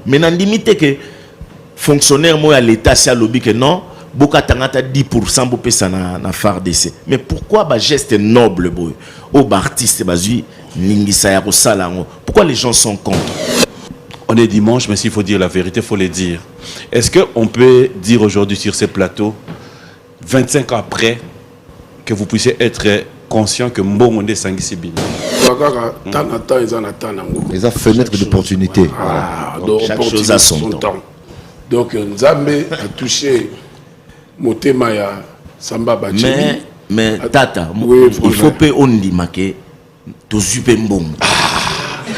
Mais dans limite que fonctionnaire moi à l'état c'est à lobby que non boka tangata 10% bopé ça na FARDC. Mais pourquoi ba geste noble boy au artiste bazui ningisa ya ko salango? Pourquoi les gens sont contre? On est dimanche, mais s'il faut dire la vérité, il faut le dire. Est-ce qu'on peut dire aujourd'hui sur ces plateaux, 25 ans après, que vous puissiez être conscient que Mbongo est Sangisibine? Les fenêtres d'opportunité. Chaque chose a son temps. Donc, Nzambe a touché Motema ya Samba Bacheli. Mais Tata, oui, il faut que on dit que tu super Mbongo.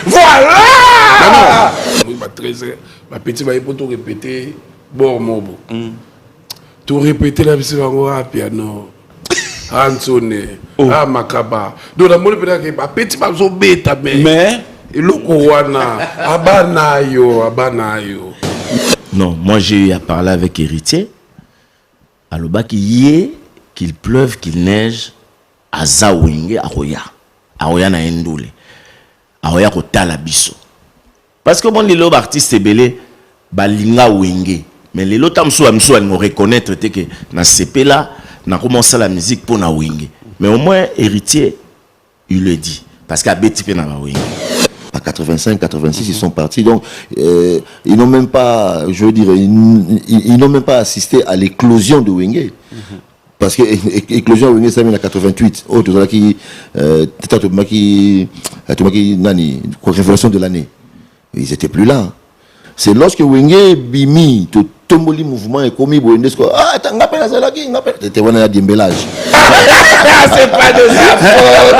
Voilà! Ma 13 ma petit va pour tout répéter bon mobo. Tout répéter la musique va piano. Hansone, ah makaba. Donc la mole peut-être que ma petit va so beta mais eloko wana abana yo. Non, moi j'ai eu à parler avec Héritier. À l'oba qu'il pleuve, qu'il neige à Zawinge à Roya na Ndoule. À Roya kotala biso. Parce que bon, les lots artistes belé, balinga wenge. Mais les lots tamsou amsou nous reconnaître que na CP là, na commencé la musique pour na wenge. Mais au moins héritier, il le dit parce qu'à Betty pe na wenge. À 85, 86, ils sont partis. Donc, ils n'ont même pas, je veux dire, ils n'ont même pas assisté à l'éclosion de Wenge. Parce que l'éclosion de Wenge, ça vient en 88. Oh, tout ça qui, nani, révélation de l'année. Ils n'étaient plus là. C'est lorsque Wenge bimi, tout tomboli mouvement et commis Boendesco. Ah, t'as appelé ça là qui, appelle. C'était un démbellage. C'est pas de sa faute.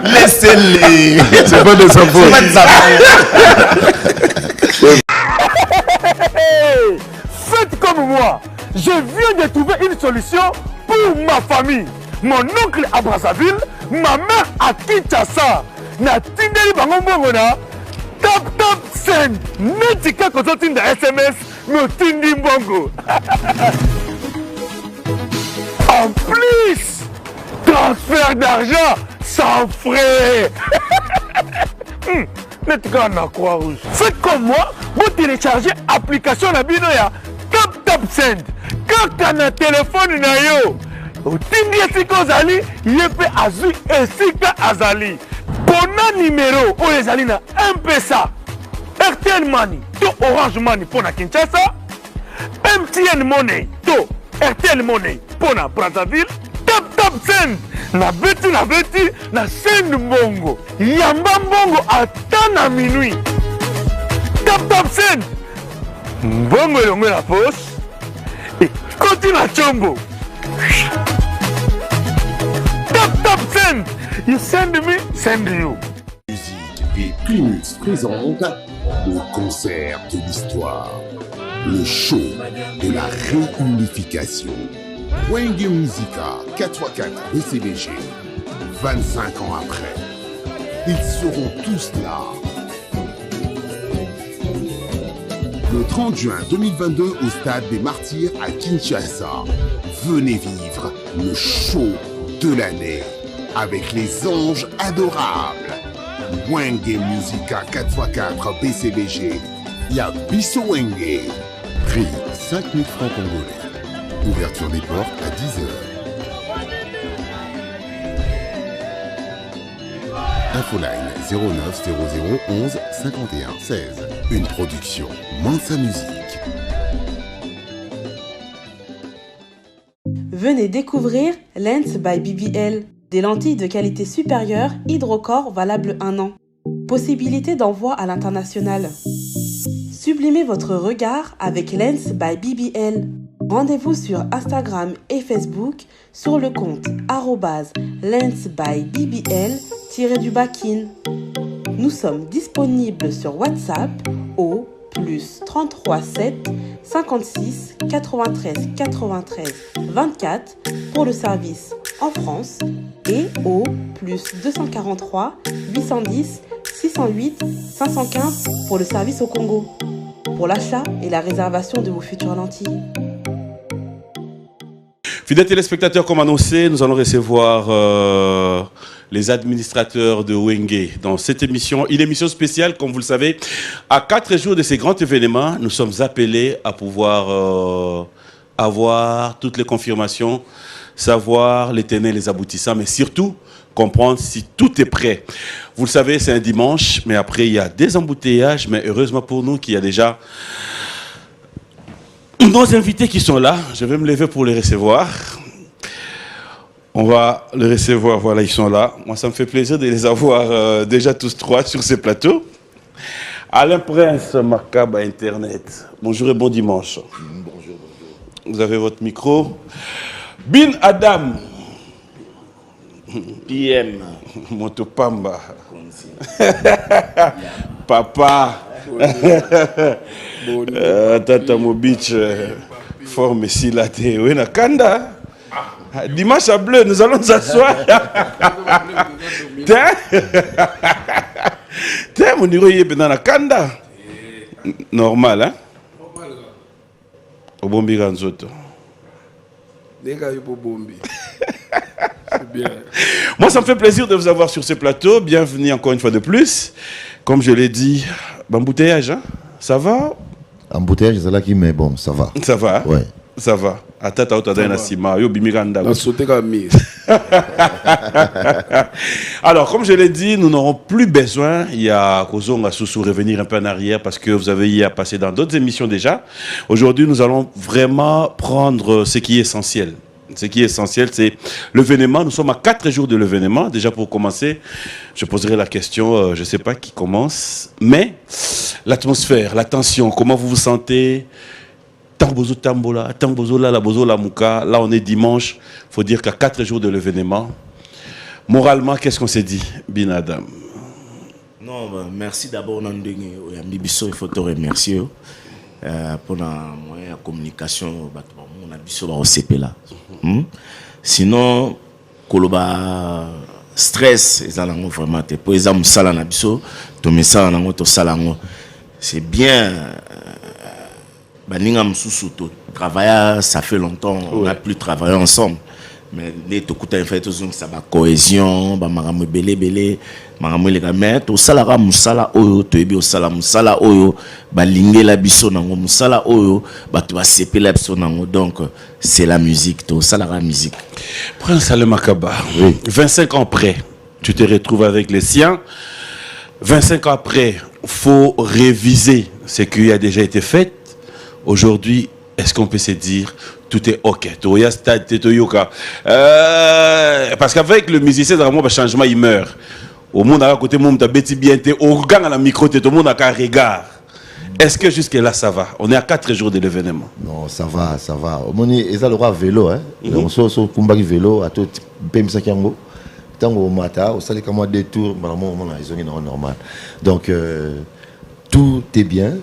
Laissez-les. C'est pas de sa faute. Faites comme moi. Je viens de trouver une solution pour ma famille. Mon oncle à Brazzaville, ma mère à Kinshasa. Na tindeli bango mbongo na tap send. Netika kozo tinda SMS me tindi mbongo. En plus, transfert d'argent sans frais. Netika na Croix-Rouge. Faites comme moi, vous téléchargez l'application na bino ya tap send. Kaka na téléphone na yo. Tindi esika ozali, yepe azui esika azali. Bon numéro où les alina M-Pesa, RTL Money, to Orange Money pour na Kinshasa, MTN Money, to RTL Money pour na Brazzaville, tap send, na beti na send mbongo, yamba mbongo ata na minuit, tap send, mbongo yongo la poche, et koti na chombo, tap send. You send me, send you. Musique et Primus présente le concert de l'histoire, le show de la réunification. Wenge Musica 4x4 BCBG, 25 ans après, ils seront tous là. Le 30 juin 2022 au stade des Martyrs à Kinshasa, venez vivre le show de l'année. Avec les anges adorables. Wenge Musica 4x4 BCBG. Yabiso Wenge. Prix 5 000 francs congolais. Ouverture des portes à 10h. Infoline 09 00 11 51 16. Une production Mansa Musique. Venez découvrir Lens by BBL. Des lentilles de qualité supérieure, hydrocore valable 1 an. Possibilité d'envoi à l'international. Sublimez votre regard avec Lens by BBL. Rendez-vous sur Instagram et Facebook sur le compte @lensbybbl_kin. Nous sommes disponibles sur WhatsApp au +33 7 56 93 93 24 pour le service en France et au +243 810 608 515 pour le service au Congo. Pour l'achat et la réservation de vos futures lentilles. Fidèles téléspectateurs, comme annoncé, nous allons recevoir les administrateurs de Wenge dans cette émission, une émission spéciale, comme vous le savez. À 4 jours de ces grands événements, nous sommes appelés à pouvoir avoir toutes les confirmations, savoir les tenants et les aboutissants, mais surtout comprendre si tout est prêt. Vous le savez, c'est un dimanche, mais après, il y a des embouteillages, mais heureusement pour nous qu'il y a déjà nos invités qui sont là. Je vais me lever pour les recevoir. On va les recevoir, voilà, ils sont là. Moi, ça me fait plaisir de les avoir déjà tous trois sur ces plateaux. Alain Prince, Macabre Internet. Bonjour et bon dimanche. Bonjour. Vous avez votre micro. Bin Adam. PM. Motopamba. Papa. Tata Mobich. Forme si la thé. Oui, Nakanda. Dimanche à bleu, nous allons nous asseoir. Tiens, mon numéro est dans la Kanda. Normal, hein? Au Bombi Ranzoto. Moi, ça me fait plaisir de vous avoir sur ce plateau. Bienvenue encore une fois de plus. Comme je l'ai dit, embouteillage, hein? Ça va? Embouteillage, c'est là qui met bon, ça va. Ça va? Ouais. Ça va. Alors, comme je l'ai dit, nous n'aurons plus besoin, il y a Kozonga Soussou revenir un peu en arrière parce que vous avez y à passer dans d'autres émissions déjà. Aujourd'hui, nous allons vraiment prendre ce qui est essentiel. Ce qui est essentiel, c'est l'événement. Nous sommes à 4 jours de l'événement. Déjà, pour commencer, je poserai la question, je ne sais pas qui commence, mais l'atmosphère, la tension, comment vous vous sentez? Tambozo Tambola, Tambozola, la Bozola Mouka. Là, on est dimanche. Il faut dire qu'à 4 jours de l'événement, moralement, qu'est-ce qu'on s'est dit, Bin Adam? Non, bah, merci d'abord, il faut te remercier pour la moyen de communication. On a besoin de CP là. Sinon, Koloba stress, vraiment. Pour les hommes, c'est bien. Travailler, ça fait longtemps, on n'a plus travaillé ensemble. Mais les tokuta en fait ça va cohésion, ba maramu belé, maramu les gamins, to salara musala oyo, to ebi osala musala oyo, ba lingela biso nango musala oyo, ba to sepe la biso nango. Donc c'est la musique, to salara musique. Prince Alain Makaba, oui. 25 ans après, tu te retrouves avec les siens. 25 ans après, faut réviser ce qui a déjà été fait. Aujourd'hui, est-ce qu'on peut se dire tout est ok? Parce qu'avec le musicien, le changement, il meurt. Au monde à côté, mon bêti bien, au gang à la micro, tout le monde a un regard. Est-ce que jusque là ça va? On est à 4 jours de l'événement. Non, ça va, ça va. Au moment ils ont le droit vélo, hein. On sort sur Kumbaki vélo, à tout PM5 Yango. Tant au matin, au salé comme des tours, ils ont normal. Donc tout est bien.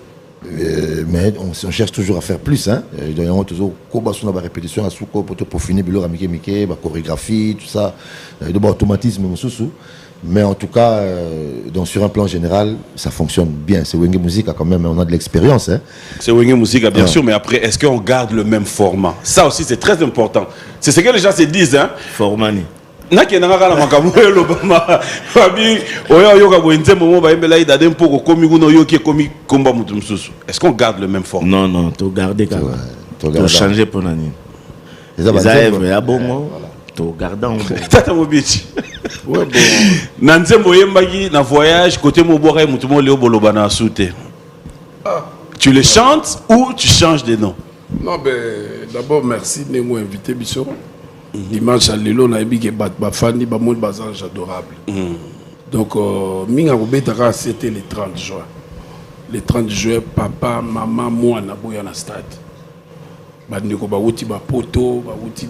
Mais on cherche toujours à faire plus, hein. Il y a toujours une répétition à souko pour finir la chorégraphie, tout ça, de automatisme mais en tout cas donc sur un plan général ça fonctionne bien. C'est Wenge Musique quand même, on a de l'expérience, hein. C'est Wenge Musique bien sûr, mais après est-ce qu'on garde le même format? Ça aussi c'est très important. C'est ce que les gens se disent, hein. Formani. Est-ce qu'on garde le même format? Non, non, tu gardes quand même. Tu changer pour l'année. Les œuvres, à bon, tu gardes en bon. Tata Mobich. Ouais, bon. Nanze Moyembagi, na voyage, côté Mobore, Moutumo Léo Bolobana Soute. Tu les chantes ou tu changes de nom? Non, ben, d'abord, merci de m'avoir invité, Bissot. Dimanche à Lelo, on a dit que Bafani, Bamon Bazange adorable. Donc, Minga Robetara, c'était le 30 juin. Le 30 juin, papa, maman, moi, on a boyé dans le stade. Bandeko, Bawuti, Bapoto, Bawuti,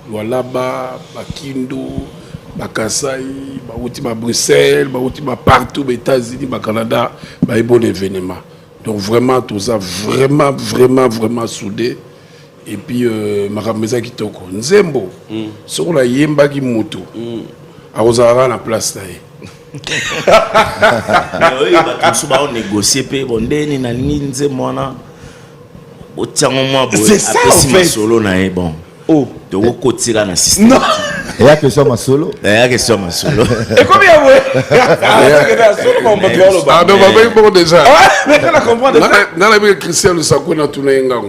Lualaba, Bakindo, Bakasai, Bawuti, Bruxelles, Bawuti, partout, aux États-Unis, au Canada, un bon événement. Donc, vraiment, tout ça, vraiment soudé. Et puis, Marameza Kitoko, Nzembo, sur la Yemba qui moto, à Rosara la place là. Oui, on négocie, on c'est ça en fait. Solo na bon. Oh, de wo kotira na système. Non. Et la question ma solo. La question ma solo. Et combien vous? Ah, donc, on va y bon déjà. Mais on a compris. Dans la vie, Christian le Sakou n'a tout n'ayant.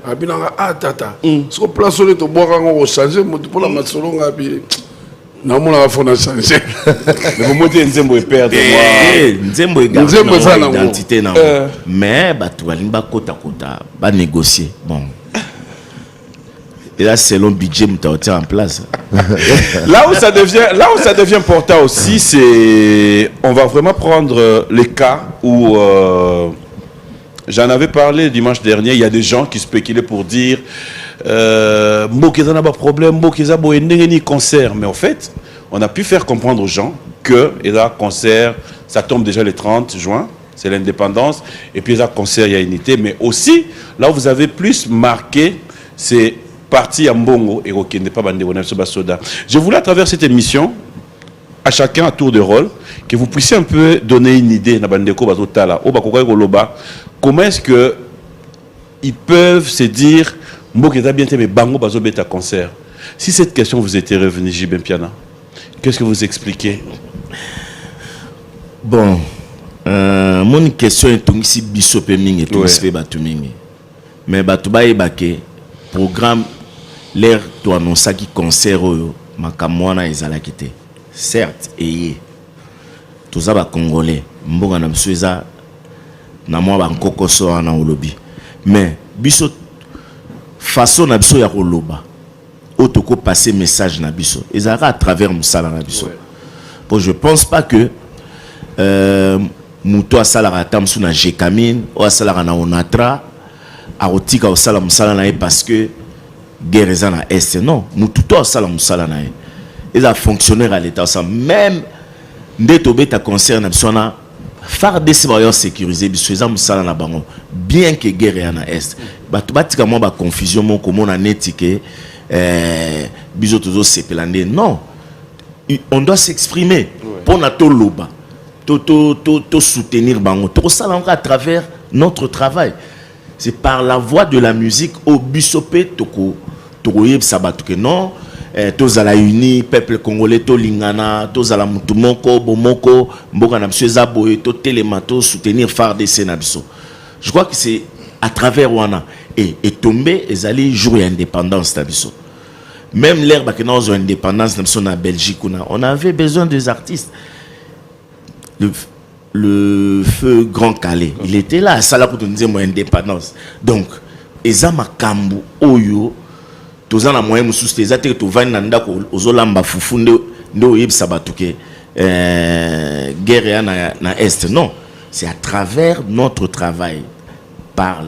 Ah, bien, ah, tata. Ce qu'on place sur le to boire, on va changer, mais pour la masolo, on va bien. Non, on va faire changer. Mais vous montez Nzembo et perdre moi. Nzembo est gardé dans l'identité. Mais, tu vas kota, négocier. Bon. Et là, selon le budget, tu as en place. Là où ça devient important aussi, c'est on va vraiment prendre les cas où j'en avais parlé dimanche dernier. Il y a des gens qui spéculaient pour dire Mokeza n'a pas de problème, Mokeza n'a pas concert. Mais en fait, on a pu faire comprendre aux gens que il a concert, ça tombe déjà le 30 juin. C'est l'indépendance. Et puis il y a concert, il y a unité. Mais aussi, là où vous avez plus marqué, c'est parti à Mbongo et qui n'est pas bandé. Je voulais à travers cette émission, à chacun à tour de rôle, que vous puissiez un peu donner une idée comment est-ce que ils peuvent se dire Mbokeza bien mais bango bazo beta concert. Si cette question vous était revenue, Jibem Piana, qu'est-ce que vous expliquez? Bon, mon question est ici bisope mingi et tout se fait batu mingi. Mais batu ba ebake programme l'air to annoncer qui concert makamwana ezala kité. Certes et tout ça ba congolais mbonga na msueza na mwa ba nkokoso na olobi. Mais biso façon na biso ya koloba otoko passer message na biso ezala à travers musala na biso. Bon, je pense pas que muto asala tamsu na Jekamine ou asala na Onatra a otika osala musala na parce que guerre est na est non muto to asala musala na et ça fonctionnaire à l'état ça même ndeto beta concert na biso na phare de citoyens sécurisé biso eza musala na bango bien que guerre est na est batu batika mo ba confusion mo comme na netike biso tozo sepelande non on doit s'exprimer pour na to loba to soutenir bango to ça à travers notre travail. C'est par la voix de la musique au bisopé toko yeb sabatu que non tous à la uni peuple congolais to lingana tous à la mutumoko bomoko mboka na biso zaboye to telemato soutenir phare de Sénabiso. Je crois que c'est à travers wana et tombé ezali jour d'indépendance tabiso. Même l'ère que nous avons indépendance na Belgique on avait besoin des artistes. Le feu Grand Calais, il était là, ça là pour nous dire mon indépendance. Donc, ezama kambu oyo, tous en a moyen sous tes attaques, tu vas nanda ko ozolamba fufunde ndo yeb sabatuke guerre na est. Non, c'est à travers notre travail par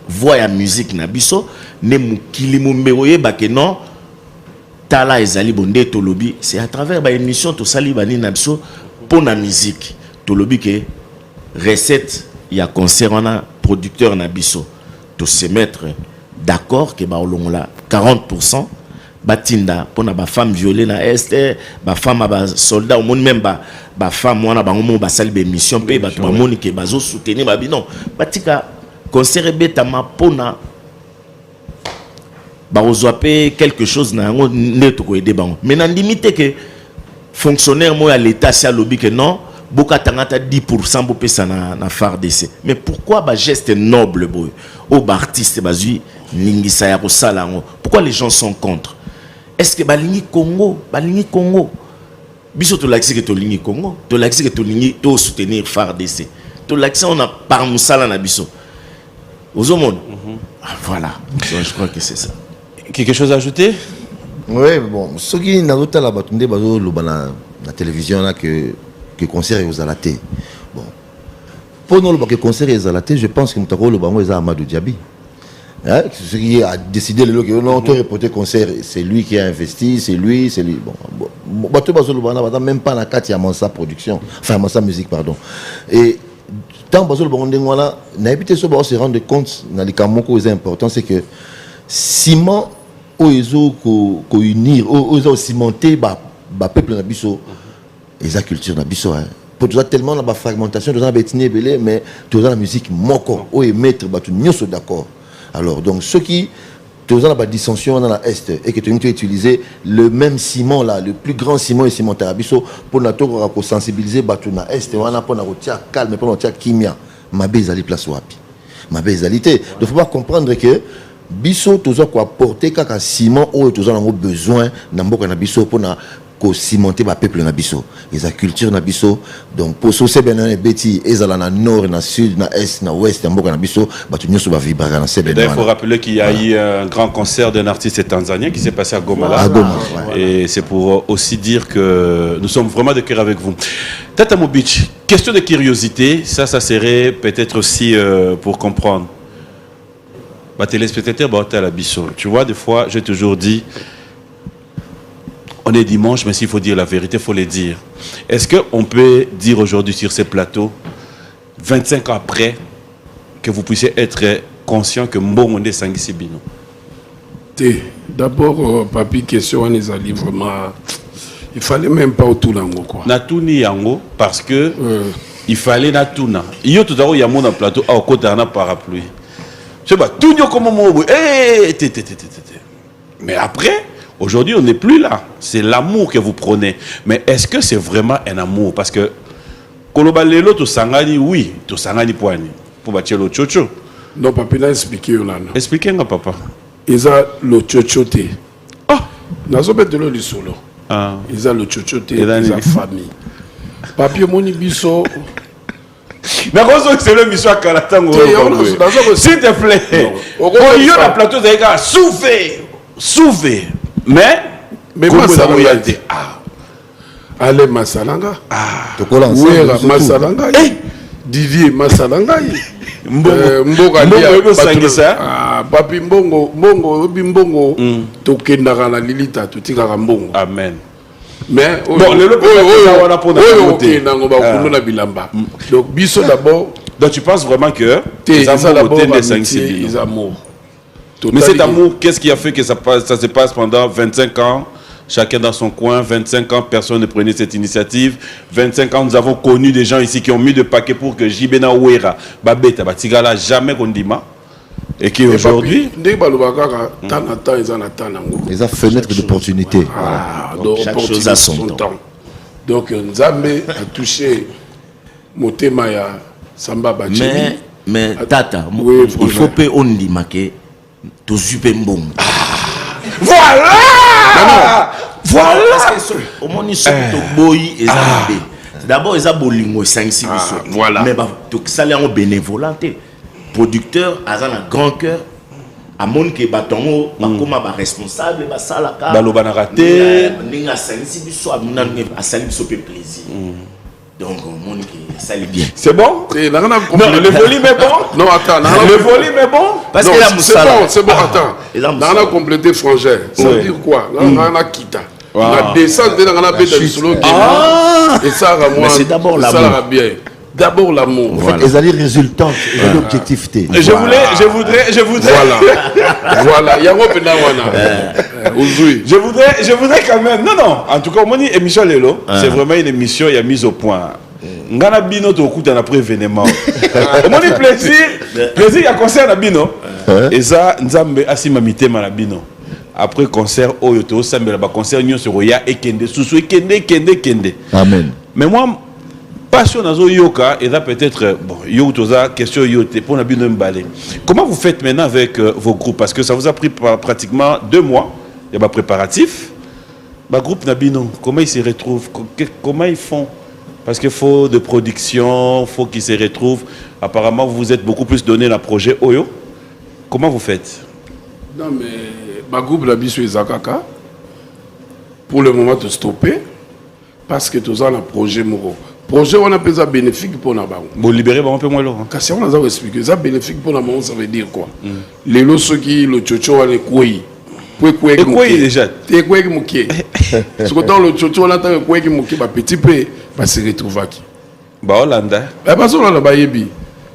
voix à musique na biso ne mukili mumberoye ba que non tala ezali bonde to lobi, c'est à travers ba émission to sali bani na biso pour la musique. Tout le but que recette il y a concert on a producteur nabiso de se mettre d'accord que ba olongola 40% batinda pour na ba femme violée na est ba femme ba soldat au monde même ba femme wana ba ngomo ba sali be mission pe ba to moni que bazo soutenir ba non batika concert betama pona ba ozoape quelque chose na ngo neto ko aider bango mais na limite que fonctionnaire moi à l'état c'est à lobby que non Boka tangata 10% pour pesa na phare d'essai. Mais pourquoi ba geste noble boy au artiste bazui ningisa ya ko sala ngo? Pourquoi les gens sont contre? Est-ce que balingi Congo biso to laxi que to lingi Congo, to laxi que to lingi to soutenir phare d'essai. To laxi on a par musala na biso. Aux monde. Voilà. Donc, je crois que c'est ça. Quelque chose à ajouter? Oui, bon, ce qui n'a pas la batunde bazo la télévision là que concert est aux alatés. Bon. Pour nous, le concert est aux alatés, je pense que nous le bango est Amadou Diaby. Hein? Ce qui a décidé le que non, tout reporter concert, c'est lui qui a investi, c'est lui. Bon, même pas la carte, il y a Mansa Production, enfin Mansa Musique, pardon. Et tant que le bango là, n'habitez ce se rendre compte, dans les cas c'est important, c'est que ciment, ils ont unir, ils ont cimenté, peuple na biso. Et la culture na biso pour tout ça tellement la fragmentation dans la bétine belé mais tout dans la musique moko ou mettre batu nyoso d'accord. Alors donc ceux qui tu as la dissension dans l'Est et que tu as utilisé le même ciment là, le plus grand ciment et ciment Tarabiso pour nous sensibiliser dans l'Est, pour nous calme, pour nous kimia. Ma bezali place wapi. Ma bezalité. Donc il faut pas comprendre que biso tous quoi apporter kaka ciment ou tous avons besoin na mboka na biso pour na ko cimenter ba peuple na biso. Et sa culture na biso. Donc pour so c'est bien beti ezala na nord na sud na est na ouest na mboka na biso ba tu nyoso ba vibrer na c'est bien. Il faut rappeler qu'il y a eu un grand concert d'un artiste tanzanien qui s'est passé à Goma. À Goma. Et c'est pour aussi dire que nous sommes vraiment de cœur avec vous. Tata Mobich, question de curiosité, ça serait peut-être aussi pour comprendre. Ma téléspectateur, tu vois, des fois, j'ai toujours dit, on est dimanche, mais s'il faut dire la vérité, il faut le dire. Est-ce qu'on peut dire aujourd'hui sur ces plateaux, 25 ans après, que vous puissiez être conscient que Mbongo est Sangisi Bino? D'abord, papi, question, on est allé vraiment... Il fallait même pas autour d'ango quoi. Natuni yango parce que il fallait natuna. Yo tout d'abord il y a mon plateau à côté d'un parapluie. Je sais pas tout yo comme mon mais après aujourd'hui on n'est plus là. C'est l'amour que vous prenez. Mais est-ce que c'est vraiment un amour parce que koloba lelo to sangani oui, to sangani poani pour bâtir le chocho. Non papa là expliquer on a. Expliquez nga papa. Ils a le chochoté. Ah, nazo betelo li solo. Ils ont le tchotchoté, ils ont la famille. Papier moni biso. Mais c'est le mission à Kalatango. S'il te plaît. Il y a la plateau de souffler. Mais Masalanga. Allez, Masalanga. Oui, Masalanga. Didier Masalanga. Mboga papi mbongo tokendaka na lilita totikaka mbongo amen mais na bilamba donc biso d'abord donc tu penses vraiment que les amours mais cet amour qu'est-ce qui a fait que ça se passe pendant 25 ans chacun dans son coin, 25 ans, personne ne prenait cette initiative. 25 ans, nous avons connu des gens ici qui ont mis de paquets pour que Jibena Ouera, Babeta, Batigala, jamais Gondima. Et qui aujourd'hui. Ils ont fenêtre d'opportunité. Chaque chose a son temps. Donc, Nzambe a touché Motemaya Samba Bacheli. Mais Tata, il faut que on dise que tu super bon. Voilà! Voilà! Parce que au moins, ils sont boy et d'abord, ils ont bolingo 5-6 voilà. Mais ça les en bénévolanté. Producteur, ils ont un grand cœur. À mon qui batongo, comme responsable, ça la carte. Balobana raté. Ninga 5-6 biso, à salir biso plaisir. Donc, mon qui ça est bien. C'est bon? Non, le volume est bon? Non, attends. Le volume est bon? Parce que c'est bon, attends. On a complété frangère. Ça veut dire quoi? On a quitté. La descente, on a fait des solo. Et ça, c'est d'abord l'amour. Ça va bien. D'abord l'amour. Voilà. Ils allaient résultant, ils allaient objectivité. Je voudrais. Voilà. Je voudrais quand même. Non. En tout cas, mon émission Lelo, c'est vraiment une émission, il y a mise au point. Ngana bino to kuta na prévénement. Mon plaisir, il y a concert na bino. Et ça, Nzambe asima mitema na bino. Après concert, oyoto sambela ba concert nyo sur ya ekende susu kende. Amen. Mais moi passion nazo yoka et là peut-être bon yotoza question yote pour na bino mbalé. Comment vous faites maintenant avec vos groupes parce que ça vous a pris pratiquement 2 mois. Il y a ba préparatif. Ba groupe na bino, comment ils se retrouvent, comment ils font? Parce qu'il faut de production, il faut qu'ils se retrouvent. Apparemment, vous vous êtes beaucoup plus donné le projet Oyo. Comment vous faites? Non, mais ma groupe la biso Izakaka, pour le moment, de stopper. Parce que tous un projet Moro. Projet, on appelle ça bénéfique pour nous. Vous libérez un peu moins l'eau. Parce qu'on a expliqué. Ça bénéfique pour nous, ça veut dire quoi? Les lots, ceux qui le tchocho, on est quoi? Et quoi déjà? T'es quoi qui mouké? Parce que dans le tchocho, on attend quoi qui mouké, petit peu. Parce que se retrouve qui bah Hollanda parce qu'on a bayebi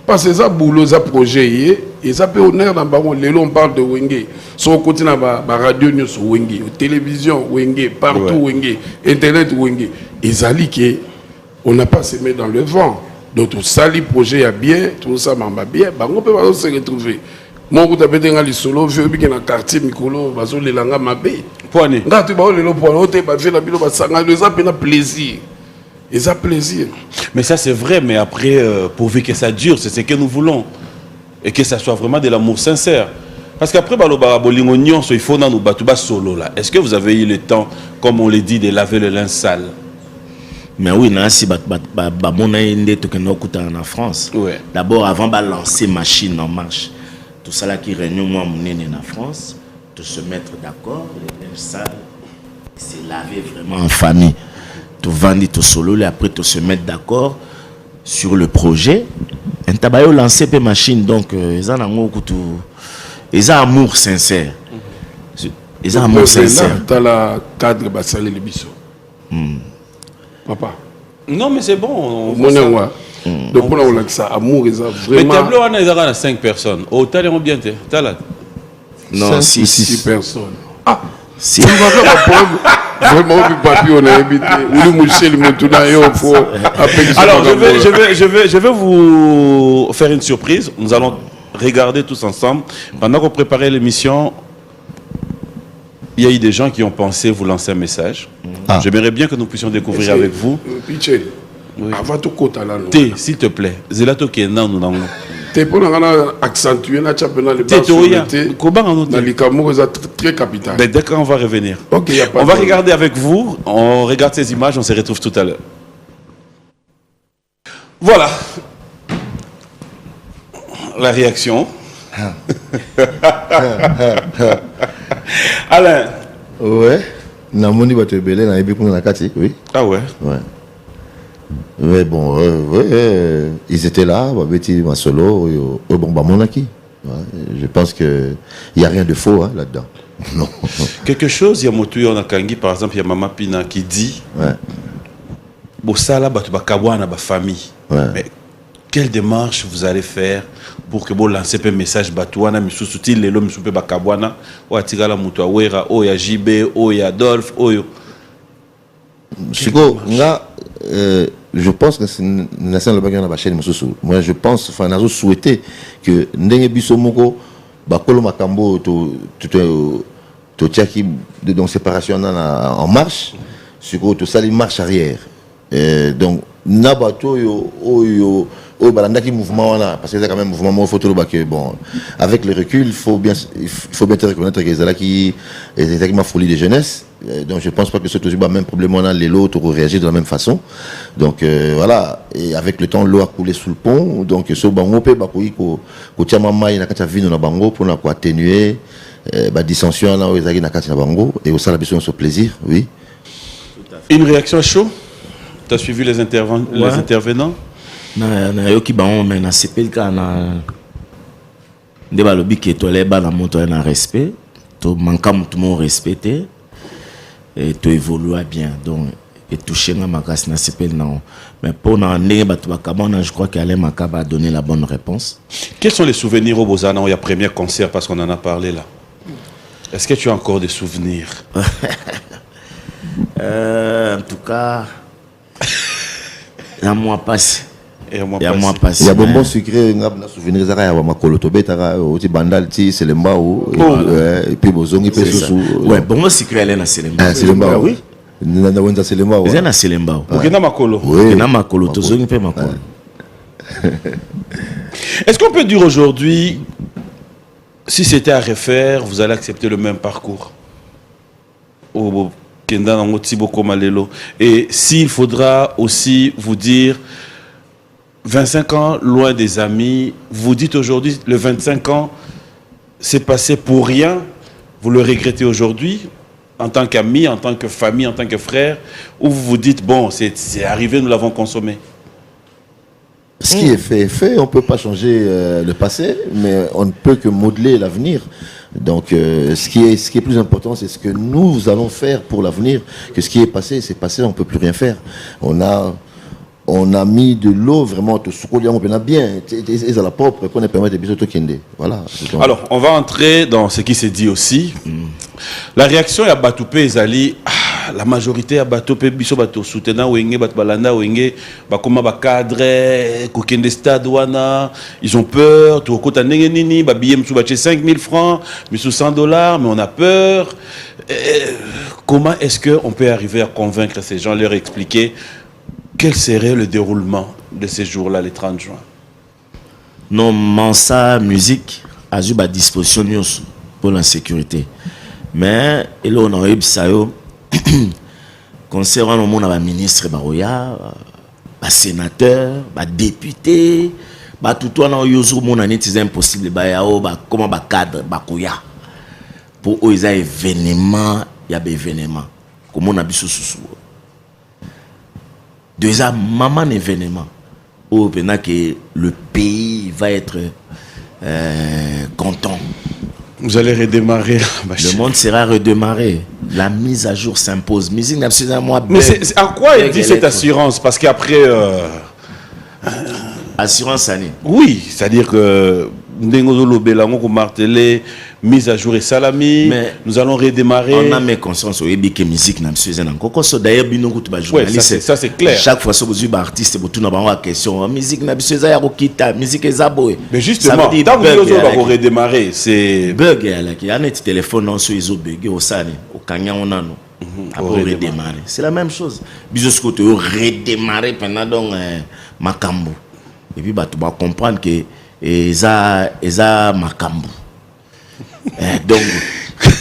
parce que ça boulot ça projet et ça peut honneur dans baron les on parle de Wenge sur côté na ba radio news Wenge télévision Wenge partout Wenge internet Wenge et ali que on n'a pas semé dans le vent donc tout ça les projets a bien tout ça m'a bien bah on peut pas se retrouver Moi, vous avez des solo, je vais dans le quartier, Mikolo, Bazo, les langues, ma paix. Poigné. Quand tu vas au poids, tu vas faire la bilo, ça a plaisir. Et ça plaisir. Mais ça, c'est vrai, mais après, pourvu que ça dure, c'est ce que nous voulons. Et que ça soit vraiment de l'amour sincère. Parce qu'après, il faut nous battre solo là. Est-ce que vous avez eu le temps, comme on le dit, de laver le linge sale? Mais oui, si en France. Ouais. D'abord, avant de lancer machine en marche, tout ça là qui réunit moi en France, de se mettre d'accord, les linges sales, c'est laver vraiment en famille. Tout vendre tout solo, et après tout se mettre d'accord sur le projet. Un tabac lancer des machines, donc ils ont amour sincère. Ils ont amour sincère. Dans la cadre de salé les bisous. Papa. Non, mais c'est bon. Donc, on a ça, amour, ils ont Mais vraiment. tableau, on a 5 personnes. Au total, on bien. Non, 6 personnes. Ah, si. Vraiment, papier, on a habité. Alors, je vais vous faire une surprise. Nous allons regarder tous ensemble. Pendant qu'on préparait l'émission, il y a eu des gens qui ont pensé vous lancer un message. J'aimerais bien que nous puissions découvrir avec vous. Piché, avant tout côté là. T, s'il te plaît. Zelato qui est là, nous n'avons. T'es pour accentuer la championnat de base. Très capital. Ben, dès qu'on va revenir. Okay, on va regarder avec vous. On regarde ces images. On se retrouve tout à l'heure. Voilà. La réaction. Alain. Ouais. Namoni va te belé dans les bicons de la carte, oui. Ah ouais. Ouais. Mais bon, ils étaient là, Babeti, Masolo, Monaki. Je pense qu'il n'y a rien de faux là-dedans. Non. Quelque chose, il y a Motuyo on a Kangi, par exemple, il y a Mama Pina qui dit Bossala, Batubakawana, ba famille. Mais quelle démarche vous allez faire pour que vous lancez un message Batouana, Missoussouti, Lelo, Missoupe Bakabwana, ou Atigala Moutouawera, ou ya JB, ou ya Adolphe, ou yo. Je pense que c'est une nation de chaîne. Moi, je pense, enfin, nous souhaité que Ndenge Bissomoko, Bakolo Makambo, Totiaki, donc séparation en marche, sur tout ça, il marche arrière. Donc, Nabato, mouvement parce que c'est quand même un mouvement photo bon, avec le recul il faut bien te reconnaître que c'est là qui est ma folie de jeunesse, donc je pense pas que c'est toujours le même problème, on a les lots pour réagir de la même façon, donc voilà, et avec le temps l'eau a coulé sous le pont, donc ce bango peut ko tia mama ina kata vino na bango pour na atténuer dissension là aux na kata na bango et au ça la besoin de plaisir, oui. Une réaction à chaud. Tu as suivi les intervenants? Na yoki bango mais na sepel ka na ndeba lobi ke to leba na moto na respect to manka mutu mo respecter et to évoluer bien, donc et toucher na makasi na sepel na, mais pour na ndenge batu bakabana, je crois qu'Alain Makaba a donné la bonne réponse. Quels sont les souvenirs au Bozana où il y a premier concert, parce qu'on en a parlé là? Est-ce que tu as encore des souvenirs? En tout cas, la mois passé. Il y a bon sucré, il y a souvenir, il y a makolo tobetara, il bandal ti selemba ou et puis bozongi pe sous. Ouais, bon sucré elle est na selemba. Ah, selemba oui. Na wenda selemba. Il est na selemba. OK na makolo. Oui, na makolo tozongi pe makolo. Est-ce qu'on peut dire aujourd'hui, si c'était à refaire, vous allez accepter le même parcours au Kenda Nango Tiboko Malelo, et s'il faudra aussi vous dire 25 ans loin des amis, vous dites aujourd'hui le 25 ans c'est passé pour rien, vous le regrettez aujourd'hui en tant qu'ami, en tant que famille, en tant que frère, ou vous vous dites bon c'est arrivé, nous l'avons consommé? Ce qui est fait est fait, on ne peut pas changer le passé, mais on ne peut que modeler l'avenir. Donc ce qui est plus important, c'est ce que nous allons faire pour l'avenir, que ce qui est passé, on ne peut plus rien faire. On a mis de l'eau vraiment, tout ce qu'on a bien, et à la propre, qu'on permet de bisous kende. Voilà. Alors, on va entrer dans ce qui s'est dit aussi. La réaction à Batoupé Ezali, la majorité à bateau pe biso bateau soutenant wenge bato balanda wenge bakoma ba cadre kokende stade wana ils ont peur tout kota ndenge nini ba billet msu bache 5000 francs mais sous $100 mais on a peur. Comment est-ce que on peut arriver à convaincre ces gens, leur expliquer quel serait le déroulement de ces jours-là les 30 juin? Non, Mansa musique a eu à disposition pour la sécurité. Mais et là on a eu ça concernant le monde, ministre baroya, sénateur, député, tout on a eu c'est impossible comment cadre bakoya pour eux ils événement, il y a des événements comme on a vu sous déjà maman événement où pendant que le pays va être content. Vous allez redémarrer. Le monde sera redémarré. La mise à jour s'impose. Musique n'a moi. Mais c'est à quoi il dit cette assurance? Parce qu'après. Assurance année. Oui, c'est-à-dire que mise à jour et salami. Mais nous allons redémarrer. On a mes conscience au début que musique n'a pas. D'ailleurs, ça c'est clair. Chaque fois que vous êtes artiste, vous avez une question. Musique n'a pas musique est zaboé. Mais justement, tant que vous allez redémarrer, c'est. Bug, il y a un téléphone dans ce réseau bug au Sani, au Kanya, on a nous. Après redémarrer. C'est la même chose. Bisous côté redémarrer pendant donc Makambo. Et puis tu vas comprendre que Eza Makambo. Donc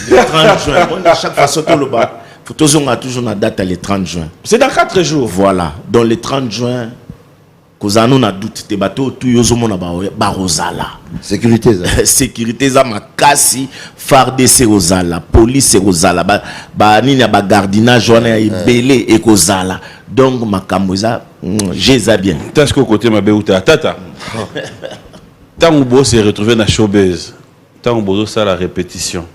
le 30 juin, chaque fois que le bas, faut toujours la date le 30 juin. C'est dans 4 jours. Voilà. Dans le 30 juin, Kozano na doute te bateau tout yozomo na barozala. Sécurité ça. Sécurité ça makasi, farde c'est rozala, police c'est rozala, ba nini ba gardinage wana belé et kozala. Donc makambo ça j'ai bien. T'as-ce qu'au côté ma beuta tata. Tant on bosse se retrouver dans showbiz. Tant on bosse ça la répétition.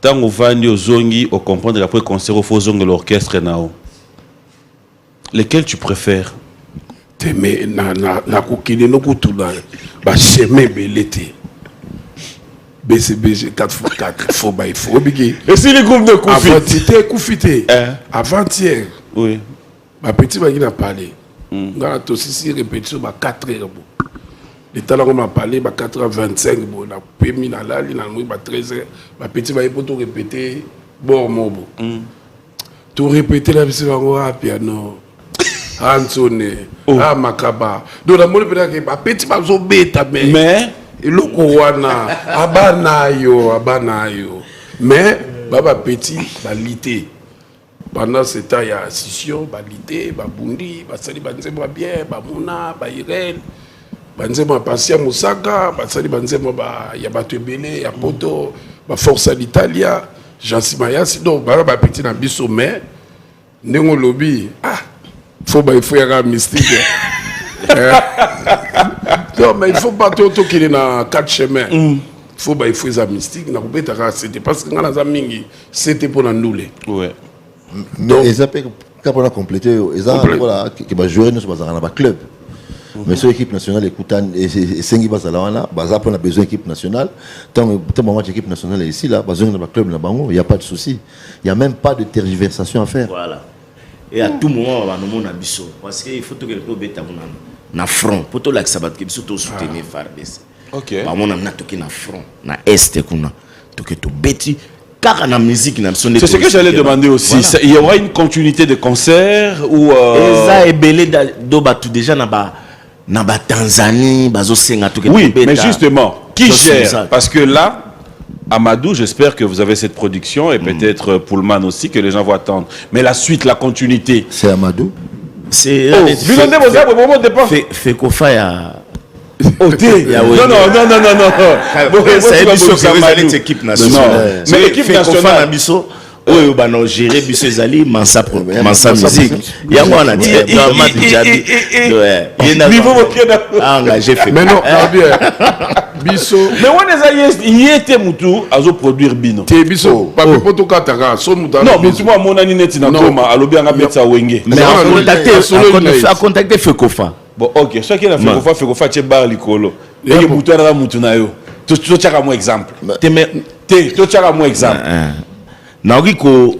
Tant on va ni aux zongi au comprendre après concert au faux zong l'orchestre nao. Lesquels tu préfères? Mais na kokine no kutula ba chemin belete BCBG 4x4 faut ba il faut biki. Et si les groupes de Koufité avant-hier oui ma petit va a parlé ngala to si répétition ba 4 heures bon les talents m'a parlé ba 4h25 bon na pemi na lali na moi ba 13h ma petit va pour tout répéter bon mobo tout répéter la bisi va piano Ansone, Makaba. Donc, la monnaie peut être que petit bazo bêta, mais et le Kouana, abanayo. Mais, baba petit, balité. Pendant ce temps, il y a scission, balité, babundi, basali banzema bien, bamuna, bairel, banzema patient Moussaka, basali banzema yabatebele, yapoto, force d'Italia, Jean Simayas. Donc, baba petit na biso, mais, nengo lobby, faut faire un mystique. Non, mais il faut pas tout qu'il est dans 4 chemins. Il faut faire un mystique. C'était parce que dans les c'était pour nous. Ouais. Donc, ils ont complété. Ils ont qui va jouer dans le club. Mais sur l'équipe nationale, écoutant, et Sengi Bazalawana, Baza pour la besoin d'équipe nationale. Tant que match équipe nationale est ici, là, besoin de club, il n'y a pas de souci. Il n'y a même pas de tergiversation à faire. Voilà. Et à tout moment, on va nous montrer biso parce qu'il faut que le club ait na front pour tout l'accepter que biso tout soutenir FARDC. OK. Ba mon na toki na front na est kuna to que to beti car na musique na sonné. C'est ce que j'allais demander aussi. Voilà. Il y aura une continuité de concerts ou ça est belé do batu déjà na ba Tanzanie bazo senga to que. Oui, mais justement, qui gère parce que là Amadou, j'espère que vous avez cette production et peut-être Pullman aussi que les gens vont attendre. Mais la suite, la continuité. C'est Amadou. C'est. Fekofa ya. Non. C'est l'équipe nationale. Mais l'équipe nationale. Oui, bah non, gérer biso zali mansa musique. Yango on a dit vraiment déjà dit. Niveau pied engagé fait. Mais non, bien. Biso. Mais on y était mutu azo produire bino. Té biso, pas poto kataka, so muta. Non, mais moi mon ani neti na koma, alobi anga betsa wenge. Mais à contacter Fekofa. Bon, OK, ce qui est la Fekofa tche bar likolo. Et mutu na mutu na yo. Tu tchaka moi exemple. Tu tchaka moi exemple. Nauriko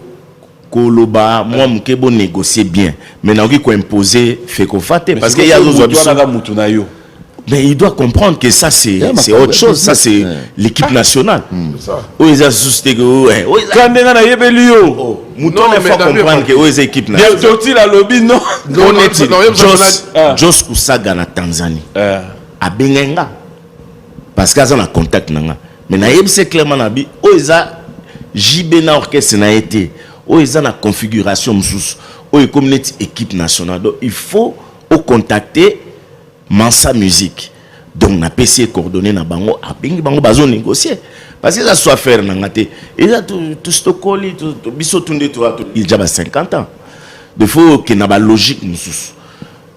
Koloba, moi, je peux négocier bien. Mais il faut imposer Fekofate. Parce qu'il y a d'autres options. Mais il doit comprendre que ça, c'est autre chose. Ça, c'est l'équipe nationale. Où ils ont suscité que. Quand il y a des lieux, il faut comprendre que c'est l'équipe nationale. Jos Kusaga na Tanzanie. À Bengenga. Parce qu'il y a un contact. Mais c'est clairement nabi. Où ils ont JB na orchestre na été. Où ils ont la configuration. Où ils ont équipe nationale. Donc il faut contacter Mansa Musique. Donc na PC coordonné na bango a bingi bango bazo négocier parce que ça soit faire na ngate et là tout stokoli tout biso tunde tout il déjà 50 ans de faut que na ba logique nous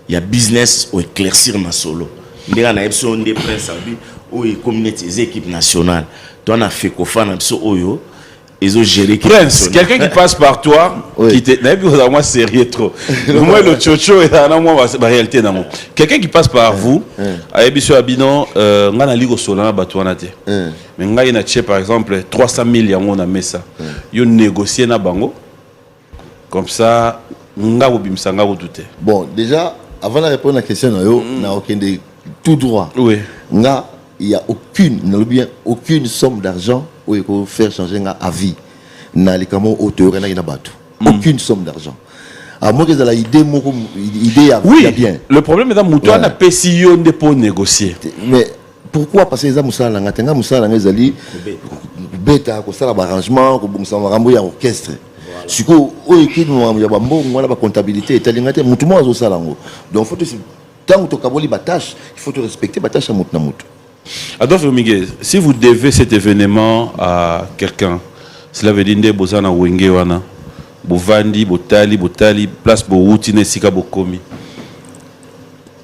il y a business au éclaircir na solo ndeka na epso ndé prince abi ou communauté équipe nationale toi na fait ko fa na biso oyo ils ont géré Prince, quelqu'un qui passe par toi, qui te n'a pas moi sérieux trop. Moi le chocho et dans moi la réalité dans moi. Quelqu'un qui passe par vous, à Ebiso Abino, ngana ligo solana batwana te. Mais ngai na tché par exemple 300 000 yango na mesa. Yo négocier na bango. Comme ça, nga bimisa nga douter. Bon, déjà avant de répondre à la question na aucun de tout droit. Oui. Nga il n'y a aucune somme d'argent où il faut faire changer à vie. Aucune somme d'argent. À moins que ça idée bien. Le problème est dans Moutou, on a PCO pour négocier. Mais pourquoi? Parce que les Moussa Langazali, bêta, ça l'arrangement, que orchestre. Si vous avez une comptabilité, donc tant que tu as tâche, il faut respecter la tâche à Moutou. Adolphe Miguel, si vous devez cet événement à quelqu'un, cela veut dire que vous avez wenge wana, bovandi, botali, place boutine sika bokomi.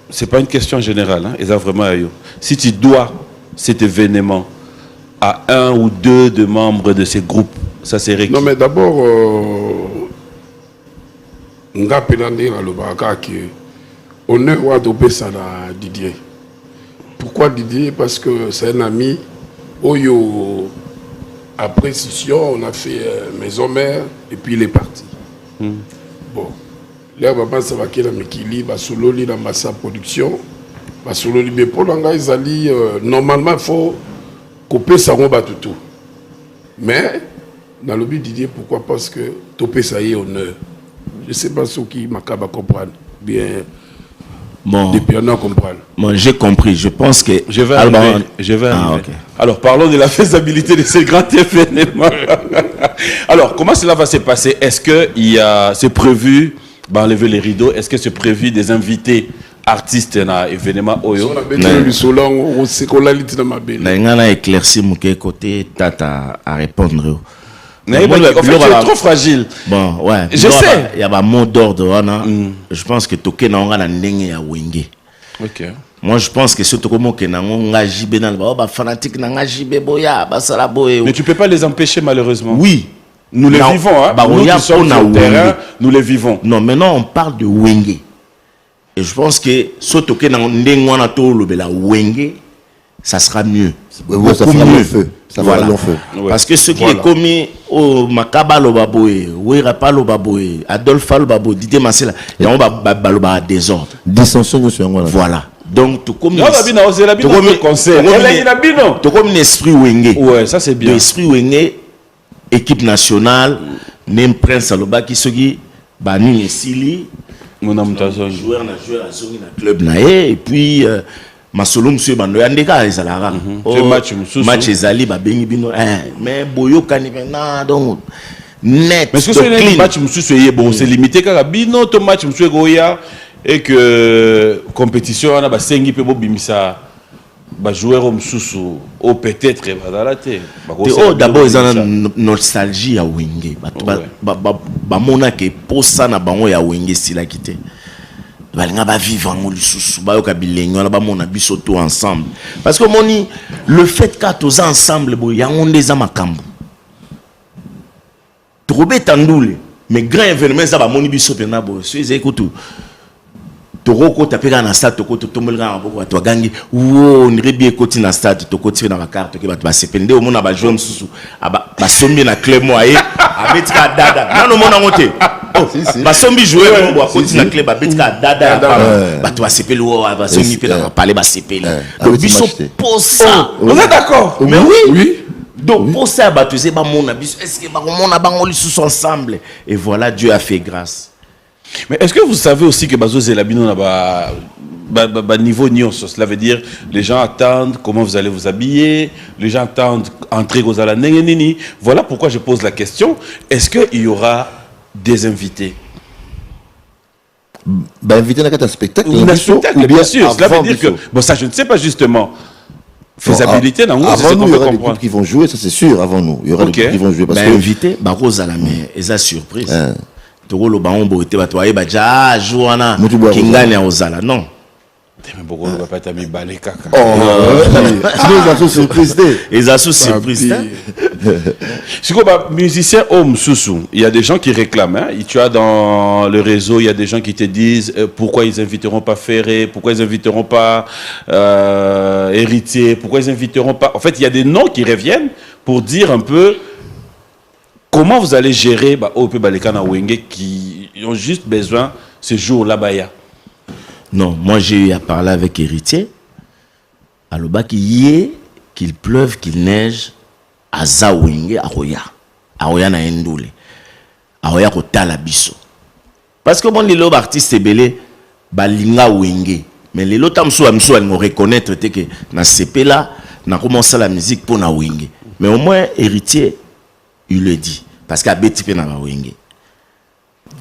C'est pas une question générale, hein, et ça vraiment ayo. Si tu dois cet événement à un ou deux de membres de ces groupes, ça serait. Non mais d'abord, nga penandi na lobaka que honneur wa topé ça na Didier. Pourquoi Didier? Parce que c'est un ami. Oyo, après scission, on a fait maison mère et puis il est parti. Bon, là, papa, ça va qu'il a Mikili, Basololi dans Massa Production. Basololi, mais pour l'anga, normalement, il faut couper ça, on bat tout. Mais, dans le but Didier, pourquoi? Parce que topé ça y est honneur. Je ne sais pas ce qui m'a comprendre. Bien. Bon, depuis un an comprendre. Bon, j'ai compris. Je pense que je vais arriver. Okay. Alors, parlons de la faisabilité de ces grands événements. Alors, comment cela va se passer? Est-ce que c'est prévu d'enlever les rideaux? Est-ce que c'est prévu des invités artistes dans l'événement Oyo? Na éclairci mon côté tata à répondre. En fait, tu es trop fragile. Bon, ouais. Je sais. Il y a un mot d'ordre. Je pense que toké na nga na ndenge ya wenge. Ok. Moi, je pense que ce tokomo que na nga jibe na ba fanatique na nga jibe boya ba sala boye. Mais tu peux pas les empêcher malheureusement. Oui. Nous les vivons, hein. Nous qui sommes sur le terrain, nous les vivons. Non, maintenant on parle de wenge. Et je pense que ce toké na ndenge wana to lobela wenge, ça sera mieux. Oui, ça fera long feu. Ça fera long feu. Parce que ce qui est commis au Makaba Lobaboé, Ouirapa Lobaboé, Adolphe Lobaboé, Didier Massela, il y a un désordre. Dissension sur moi. Voilà. Donc, tout comme l'esprit Wenge. Ouais, ça c'est bien. L'esprit Wenge, équipe nationale, même Prince Aloba qui se dit, Bani Nesili, joueur à club naé, et puis. Masolo monsieur bando yandeka ezalaka match ezali ba bengi bino mais boyo kanibena donc net mais ce que c'est un match monsieur soyez bon c'est limité kaka bino to match monsieur goya et que compétition on a ba sengi pe bo bimisa ba joueur mususu o peut-être badalate d'abord ils ont nostalgie ya wenge ba mona ke posa na bango ya wenge sila kité balinga ba vivre en lisusu ba yoka bilengo na ba mona biso tout ensemble parce que moni le fait que tous ensemble bo yango ndeza makambo trop betandoule mais grand événement ça ba moni biso pena bo so ezai kutu Toroko tapeka na stade toko totomolga na boko to gangi wo nrebi ekoti na stade toko tire na ba carte ke ba sepende o mona ba joueur msusu ba sombi na club mo aye abetika dada nano mona ngote ba sombi joueur mo akoti na club abetika dada ba to ba sepeli wo ba sombi pe na parler ba sepeli donc biso pour ça on est d'accord mais oui donc pour ça ba tu sais ba mona biso est-ce que ba mona ba ngoli sous ensemble et voilà Dieu a fait grâce. Mais est-ce que vous savez aussi que Bazo Zelabino n'a niveau nyonso? Cela veut dire les gens attendent comment vous allez vous habiller, les gens attendent entrer aux alanengenini. Voilà pourquoi je pose la question. Est-ce qu'il y aura des invités? Invité dans un spectacle. Un spectacle, bien sûr. Cela veut dire que... Bon, ça, je ne sais pas justement. Faisabilité, non? Avant nous, il y aura des groupes qui vont jouer, ça c'est sûr, avant nous. Il y aura des groupes qui vont jouer. Parce que invité, Barose à la mer, et ça surprise. Toro baombo était batoye baja jouana kingani ya ozala non mais beaucoup ne va pas t'ami balé kaka sinon ils sont surpris ils sont surpris si comme musicien homme sousou il y a des gens qui réclament hein? Tu as dans le réseau il y a des gens qui te disent pourquoi ils inviteront pas Ferré, pourquoi ils inviteront pas Héritier, pourquoi ils inviteront pas, en fait il y a des noms qui reviennent pour dire un peu comment vous allez gérer OP Balekana Wenge qui ont juste besoin ce jour-là Non, moi j'ai eu à parler avec Héritier. À l'oba qu'il pleuve, qu'il neige, à Zawenge, à Roya na Ndoule. À Roya Kotala Biso. Parce que bon, les lots artistes belé, Balinga Wenge. Mais les lots tamsou amsou, elles me reconnaître que na CP là, na commencé la musique pour na Wenge. Mais au moins, Héritier, il le dit. Parce qu'à Betty Penanga Wenge.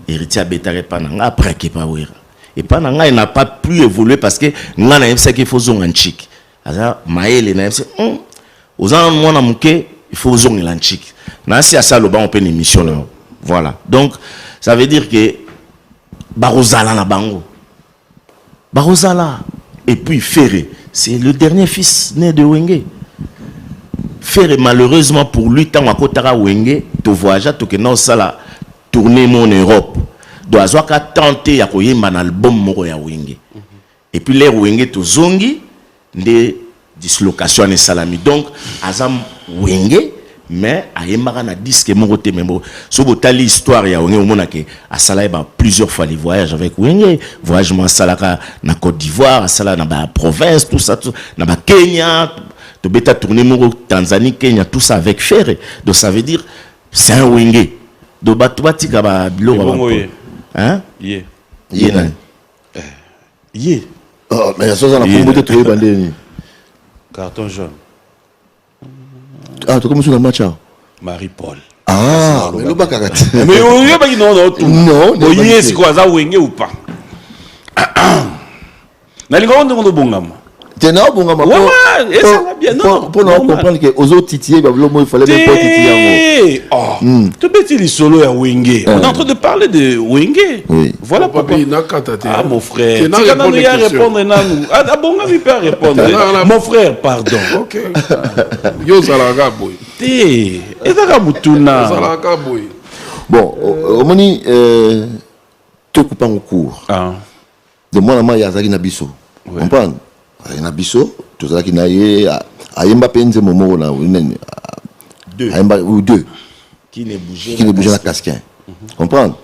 Héritier à Betty Penanga après qu'il pas ouïr. Et Penanga il n'a pas plus évolué parce que n'a n'a pas qu'il faut zong antique. Alors Maël n'a pas aux gens moi n'a manqué il faut zong l'antique. N'a si à ça le bas on peut une émission là. Voilà. Donc ça veut dire que Barozala na bango. Barozala et puis Ferré, c'est le dernier fils né de Wenge. Ferré malheureusement pour lui tant à Kotara Wenge to voyage to que non ça la tourner mon Europe doit avoir qu'à tenter à koyemba un album moko ya Wenge et puis les Wenge to zongi des dislocations et salami donc azam Wenge mais ayemba na disque moko te membo so botali histoire ya Wenge omona ke asala ba plusieurs fois les voyages avec Wenge voyage mo salaka na Côte d'Ivoire asala na ba province tout ça tout, na ba Kenya de bêta tourner mon Tanzanie, Kenya, tout ça avec Ferré. Donc ça veut dire c'est un Wenge. Donc batouati kaba bilo hein? Oh mais ça ça na combo te bandeni. Carton jaune. Ah tu commences le match Marie-Paul. Ah mais le bakagati. Mais on pas non tout. Non, boyé c'est quoi ça Wenge ou pas? Na linga on bongama. Tenant bon gars et ça va bien non pour nous comprendre que aux autres titiller il fallait même pas titiller oh tu bêtis les solo à Wenge on est en train de parler de Wenge voilà papa ah mon frère tu vas répondre nanou ah bon gars il peut répondre mon frère pardon OK yo zalaka boy té et ça mutuna zalaka boy bon omoni te coupant au cours de moi la ya zaki na biso comprendre il y a biso tout ça qui n'a ayemba penze momo na deux ayemba ou deux qui ne bougeait la casquin comprendre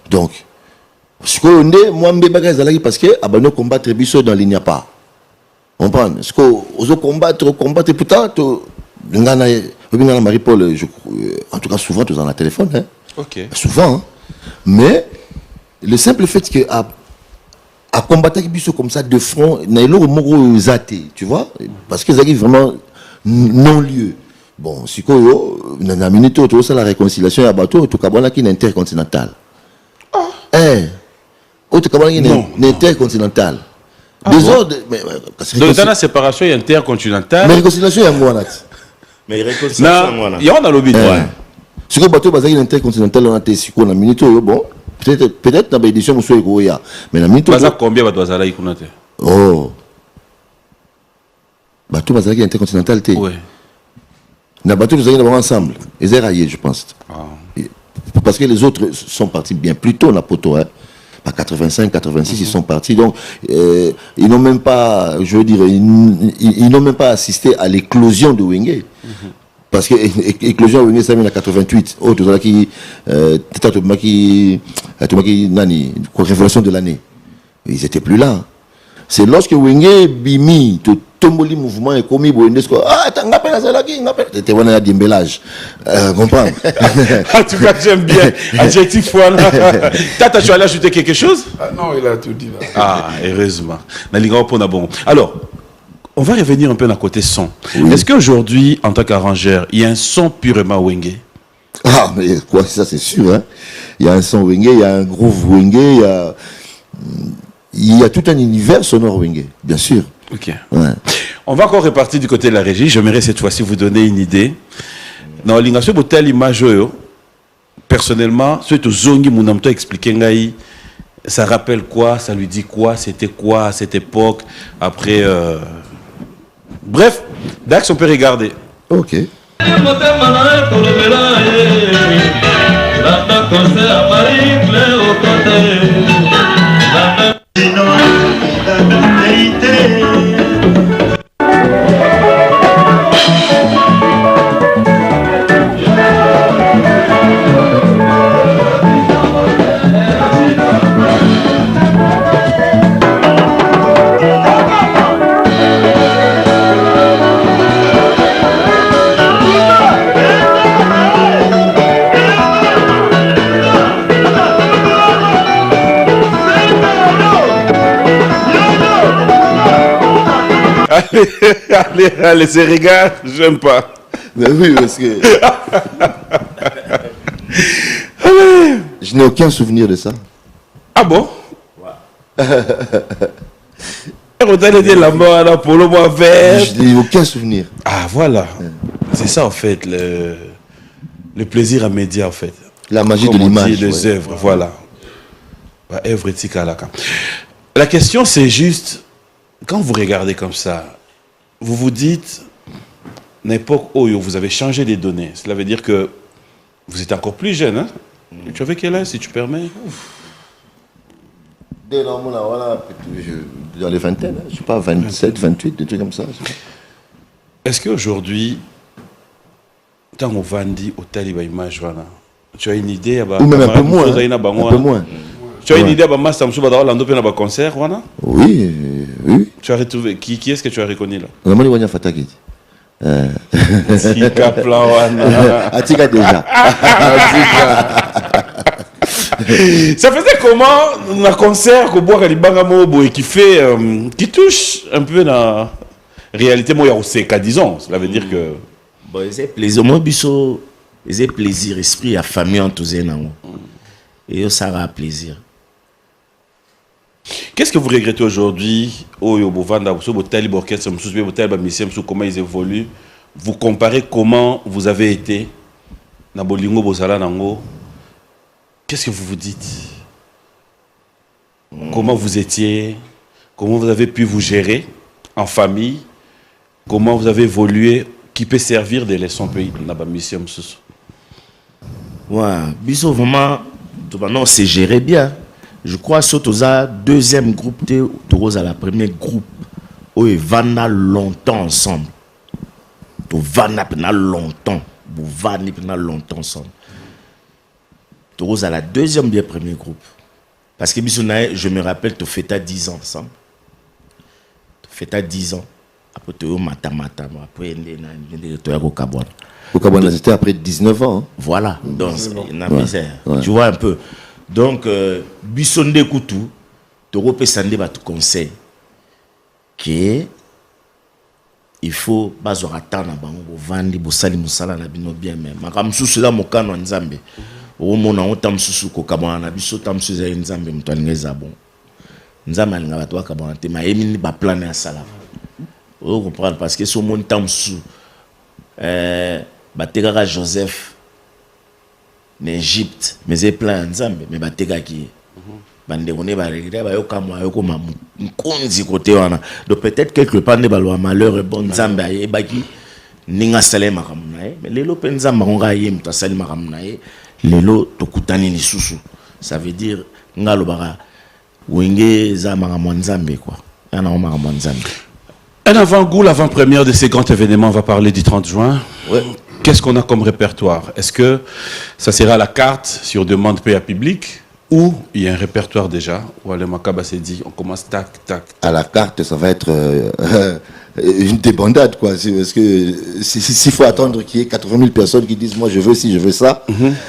donc ce que on est moi mbeba kazalaki parce que abano combattre biso dans l'il n'y a pas comprendre ce que aux combattre putain to ngana Marie-Paul en tout cas souvent tous dans la téléphone hein OK souvent hein? Mais le simple fait que à combattre biso comme ça de front nailo moko zaté tu vois parce que ça arrive vraiment non lieu bon si koyo na minute autour ça la réconciliation ya bateau to kabona ki intercontinental autre kabona ki intercontinental désordre mais donc dans la séparation intercontinentale mais réconciliation ya ngwana mais réconciliation ngwana ya on a lobby si ko bateau bazaki intercontinental on a té siko na minute bon peut-être dans l'édition monsieur Goya mais la minute baza combien bato bazala ikuna te oh bateau bazala qui intercontinental te ouais na bateau nous allons ensemble ils est raillé je pense parce que les autres sont partis bien plus tôt na poto hein Pas 85, 86, ils sont partis. Donc, ils n'ont même pas, je veux dire, ils n'ont même pas assisté à l'éclosion de Wenge. Parce que l'éclosion de Wenge, ça vient en 88. Oh, tout ça qui, révélation de l'année. Ils n'étaient plus là. C'est lorsque Wenge bimi, tout tomboli mouvement et commis Boendesco. Ah, t'as appelé ça là qui appelle. C'était un démbellage. Comprends? En tout cas, j'aime bien. Adjectif voilà. Tata, tu allais ajouter quelque chose? Ah non, il a tout dit là. Ah, heureusement. Alors, on va revenir un peu dans le côté son. Oui. Est-ce qu'aujourd'hui, en tant qu'arrangeur, il y a un son purement Wenge? Ah, mais quoi, ça c'est sûr. Hein? Il y a un son Wenge, il y a un groove Wenge, il y a tout un univers sonore Wenge, bien sûr. Ok. Ouais. On va encore repartir du côté de la régie. J'aimerais cette fois-ci vous donner une idée. Dans l'ingation de telle image, personnellement, ce que Zongi Mounamto expliqué, ça rappelle quoi? Ça lui dit quoi? C'était quoi à cette époque? Après. Bref, Dax, on peut regarder. Ok. Allez, c'est regarde, j'aime pas. Mais oui, parce que. Je n'ai aucun souvenir de ça. Ah bon? Je n'ai aucun souvenir. Ah voilà. C'est ça en fait, le plaisir à média en fait. La magie de l'image. Des œuvres, voilà. Œuvre éthique à la carte. La question c'est juste, quand vous regardez comme ça, vous vous dites, l'époque où vous avez changé les données, cela veut dire que vous êtes encore plus jeune, hein? Tu avais quel âge, si tu permets? Dès dans les vingtaines, je ne sais pas, 27, 28, des trucs comme ça. Est-ce qu'aujourd'hui, quand on vendit au Taliba Image, tu as une idée? Ou même un peu moins. Un peu moins. Tu as une idée de Samsou Badawalando pour un concert? Oui, oui. Tu as retrouvé qui est-ce que tu as reconnu là? Ramani Wanya Fataki. Tika plan wana. Atika déjà. Ça faisait comment un concert que boire Libanga Mobo et qui fait qui touche un peu la réalité moi au disons, cela veut dire que bon, c'est plaisir moi biso, c'est plaisir esprit à famille enthousiasme et ça va plaisir. Qu'est-ce que vous regrettez aujourd'hui comment ils évoluent? Vous comparez comment vous avez été na bolingo bozala nango. Qu'est-ce que vous vous dites? Comment vous étiez? Comment vous avez pu vous gérer en famille? Comment vous avez évolué qui peut servir de leçon pays na ba mission msusu? Ouais, biso vraiment on s'est géré bien. Je crois surtout ça deuxième groupe de la premier groupe où ils vont longtemps ensemble. Ils vont longtemps. Ils vont longtemps ensemble. Ils à la deuxième bien premier groupe. Parce que je me rappelle tu fais 10 ans ensemble. Tu fais 10 ans. Après tu matamata après tu es au Kabouana. Au Kabouana c'était après 19 ans. Hein. Voilà. Donc tu vois un peu. Donc, Bissonde Koutou, tu représentais votre conseil que il faut bazoa attendre bango vandi bosali musala na bino bien même. Makamsusu la mokano nzambe. O mona otamsusu ko kabana biso tamsuza nzambe mutwalingeza bon. Nzambe alinga bato bakabana te ma yemini ba plan ya sala. O comprendre parce que so mon tamsusu batekaka Joseph en Égypte, mais c'est plein d'ensemble, mais bateka qui bande on est barré ba yoka moi yoko ma nkonzi côté wana. Donc peut-être quelque part ne balwa malheur et bon nzambe aye baki ninga salema kamnae, mais lelo penza maronga yem to salima kamnae, lelo to kutani ni susu. Ça veut dire ngalo bara Wenge za makambo nzambe quoi. Yana makambo nzambe. Un avant-goût, l'avant-première de ces grands événements, on va parler du 30 juin. Ouais. Qu'est-ce qu'on a comme répertoire? Est-ce que ça sera à la carte sur demande PA public ou il y a un répertoire déjà? Ou Alain Makaba s'est dit, on commence tac, tac. À la carte, ça va être une débandade, quoi. Parce que s'il faut attendre qu'il y ait 80 000 personnes qui disent, moi je veux ci, je veux ça,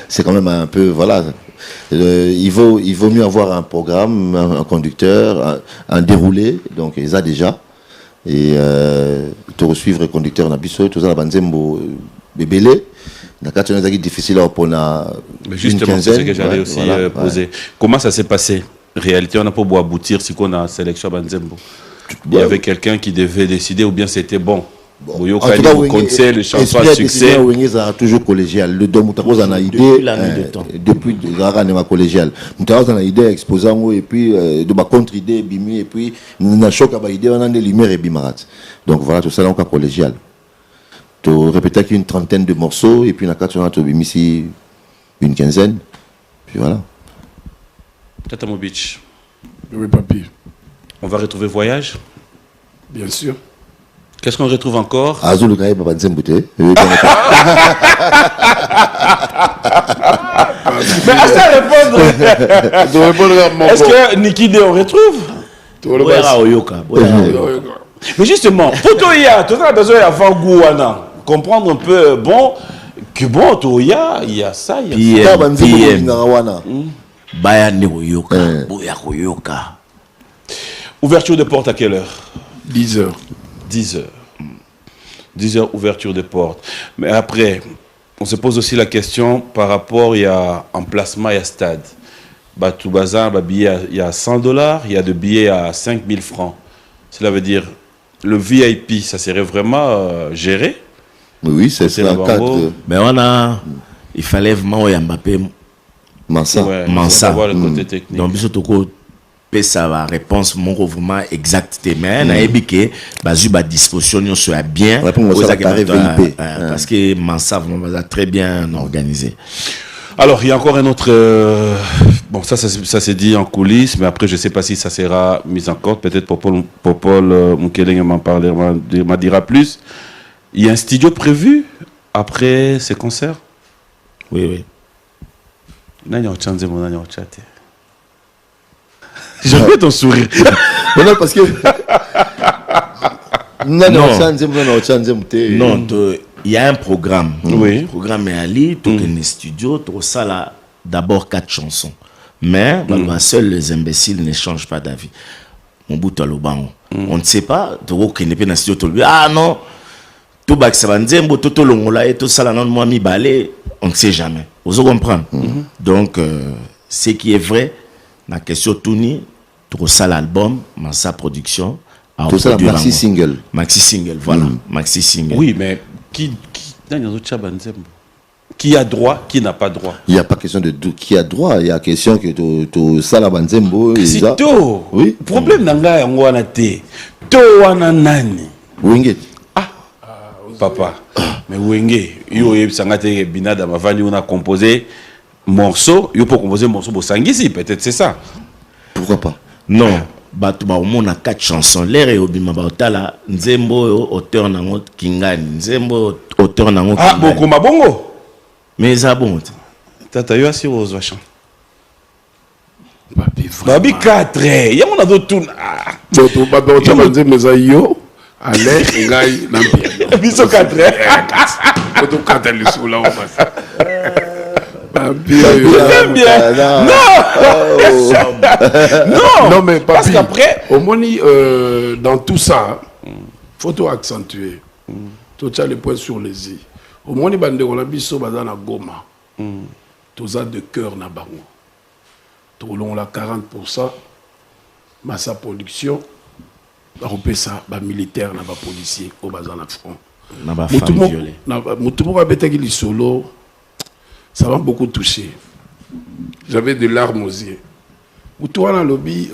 c'est quand même un peu, voilà. Il vaut mieux avoir un programme, un conducteur, un déroulé, donc ils ont déjà. Et te suivre le conducteur na biso tout ça la banzembo bébélé na quatre ans difficile pour na mais justement c'est ce que j'allais aussi poser. Ouais. Comment ça s'est passé? Réalité, on n'a pas beau aboutir si on a sélection banzembo. Il y avait quelqu'un qui devait décider ou bien c'était bon. En tout cas, vous connaissez le chanson à succès. Ça a toujours collégial. Le dom Moutaros en a idée depuis la collégial. Moutaros en a idée exposant et puis de ma contre-idée bimi et puis na choc à idée on a des lumières et bimarat. Donc voilà tout ça donc à collégial. Tu répétais qu'une trentaine de morceaux et puis na quatre on a tu bimi ici une quinzaine. Puis voilà. Tata Mobich. Oui papi. On va retrouver Voyage. Bien sûr. Qu'est-ce qu'on retrouve encore? Azul Kaye Papa Nzembouté. Mais à ça répondre. Est-ce que Niki D on retrouve? Mais justement, pour Toya, tu as besoin d'avoir Gouana. Comprendre un peu, bon, que bon, Toya, il y a ça, il y a ça. Ouverture de porte à quelle heure? 10h. 10h. 10h, ouverture de porte. Mais après, on se pose aussi la question par rapport, il y a emplacement, il y a stade. Tout bazar, billet, il y a $100, il y a de billets à 5000 francs. Cela veut dire, le VIP, ça serait vraiment géré? Oui, c'est un cadre. Mais il fallait vraiment Mbappé Mansa. Ouais, Mansa. Le côté technique. Donc, ça va réponse mon mouvement exact mais na ebike bazu ba disposition soit bien parce que Mansa va très bien organisé. Alors il y a encore un autre bon ça s'est dit en coulisses mais après je sais pas si ça sera mis en compte, peut-être Paul Moukeleng m'en dira plus. Il y a un studio prévu après ces concerts? Oui. J'aime bien ton sourire. Non, parce que. Non, il y a un programme. Oui. Le programme est allé, tout est studio, tout ça là, d'abord 4 chansons. Mais, seul les imbéciles ne changent pas d'avis. On bout à l'obango. On ne sait pas, tu vois qu'il n'est pas dans le studio, ah non, tout bak ça va nzembo, tout longola et tout ça là, non, moi mi balé, on ne sait jamais. Vous comprenez? Donc, ce qui est vrai, la question Touni, tout ça l'album, Mansa Production, tout ça maxi single, voilà, maxi single. Oui, mais qui a droit, qui n'a pas droit? Il n'y a pas question de qui a droit, il y a question que tout ça la banzembo. C'est tout. Oui. Problème nanga yango wana te. To wana nani? Wenge. Papa. Mais Wenge, yo yebsangate binada mavandi on a composé morceau, yo pour composer morceau bosangisi, peut-être c'est ça. Pourquoi pas? Non, au monde a 4 chansons. L'air et Obima Bautala, Nzembo, auteur nango Kingani, Nzembo, auteur nango Kingani. Ah, beaucoup mabongo. Mais ça bon. Tata yo asi aux vachons. Babi 4. Il y a mon ado tout. Donc babi autant banze meza yo, allez ngai na piano. Biso 4. Auto 4 le sous là on passe. J'aime bien. Non, mais papi, parce qu'après, au moins dans tout ça, faut tout accentuer. Tout ça le point sur les i. Au moins bande on a biso bazana goma. Tout ça de cœur na bango. Tout long la 40%. Massa production. Ba repé ça ba militaire na ba policier au bazana front. Na ba femme violée. Na mutumo ba betaki li solo. Ça m'a beaucoup touché. J'avais des larmes aux yeux. Où toi, dans le lobby,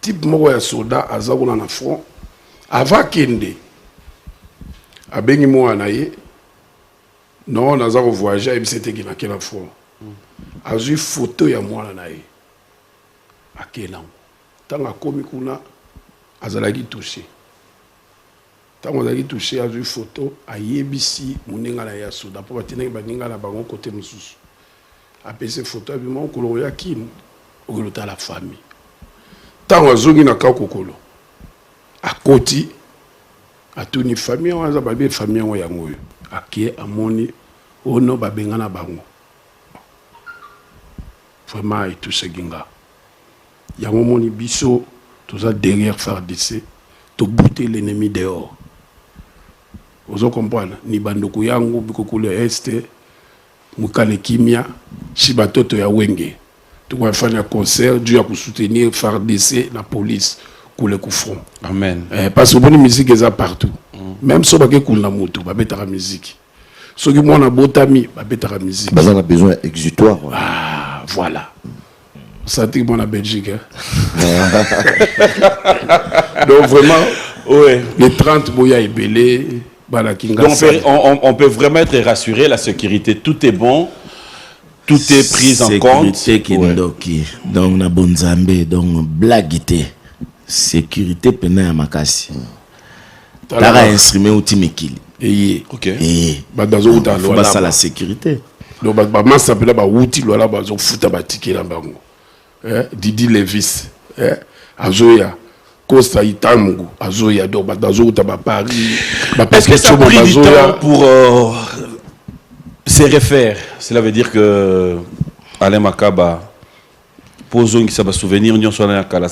type de soldat à Zagouna na front, avant Kende, à Benimo Anaye, non, on a voyagé, et c'était qui n'a qu'un front. A vu photo, il y a moi, Anaye. akena tanga komi kuna azalaki touché tango azalaki touché azwi photo ayebisi moninga na ya soda po batinaki baninga na bango kote mosusu apesi photo abima okolo oya kini okolo la famille tango azongi na ka kokolo akoti atuni famille waza babe famille ngo yango oyo akie amoni ono babengana bango vraiment etouché ginga yango moni biso toza derrière FARDC to bouter l'ennemi dehors ozo comprendre ni bandoko yango bikokule este mukale kimia shibatoto ya wenge tukwa fanya concert dû à soutenir FARDC la police kule ku front amen parce que bonne musique est partout même so bake kula moto ba betaka musique so ki mona botami ba betaka musique on a besoin exutoire ah voilà ça dit mon Belgique hein? Donc vraiment ouais les 30 boya ebelé donc on peut vraiment être rassuré, la sécurité, tout est bon, tout est pris en compte. Sécurité donc na bonzambe, donc blaguité, sécurité pena makasi. Tara instrument outil mikili. Ok. Badazo uta lola ça la sécurité. Donc ba massa pena ba outil lola ba zo futa ba ticket la bango. Didi Levis, azoya. Costa Itamungu, Azoya, donc Badazo, Paris. Est-ce que ça a pris du temps pour se refaire? Cela veut dire que Alain Makaba, posons qui ça va souvenir, ça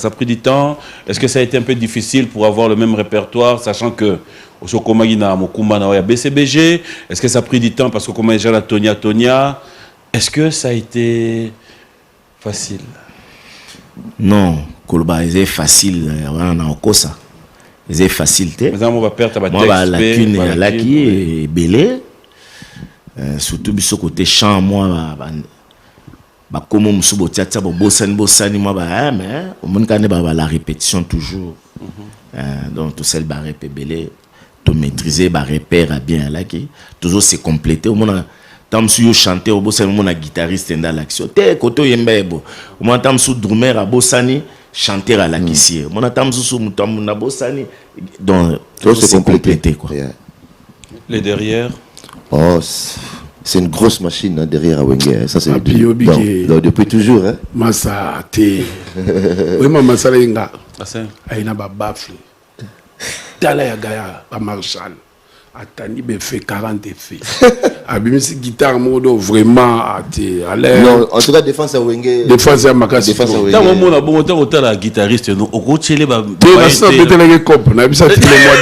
a pris du temps. Est-ce que ça a été un peu difficile pour avoir le même répertoire, sachant que Osokomagina, Mokumba, Naoya, BCBG? Est-ce que ça a pris du temps parce que comme déjà la Tonia? Est-ce que ça a été facile? Non, Kolba, c'est facile. On a encore ça. C'est facilité. Moi, la lacune est belé. Surtout, du côté chant, moi, comme on se botte, bossani, moi, mais au monde la répétition toujours. Donc, tout ça, le belé, tout maîtriser, repère bien là qui toujours c'est complété. Au monde tam su chanter au bossani, mon guitariste dans l'action. Te koto yembebo. Au moins tam su drummer à bossani. Chanter à la guissier. Mon attend sous mon bossani. Donc, c'est complété quoi. Yeah. Les derrière. Oh, c'est une grosse machine hein, derrière à Wenge. Ça c'est depuis toujours. Hein. Massa té. Oui, maman Salinga. Aïna ba bafle. Tala ya gaya ba Marshall. Atani be fait 40 effets. Abimisi guitare modo vraiment até à l'air. Non, en tout cas défense à Wenge. Défense à Makasi. Défense à Wenge. Dans mon a bon temps autant la guitariste non au coachele ba. Ça peut être les copes, na bisa tous les mois.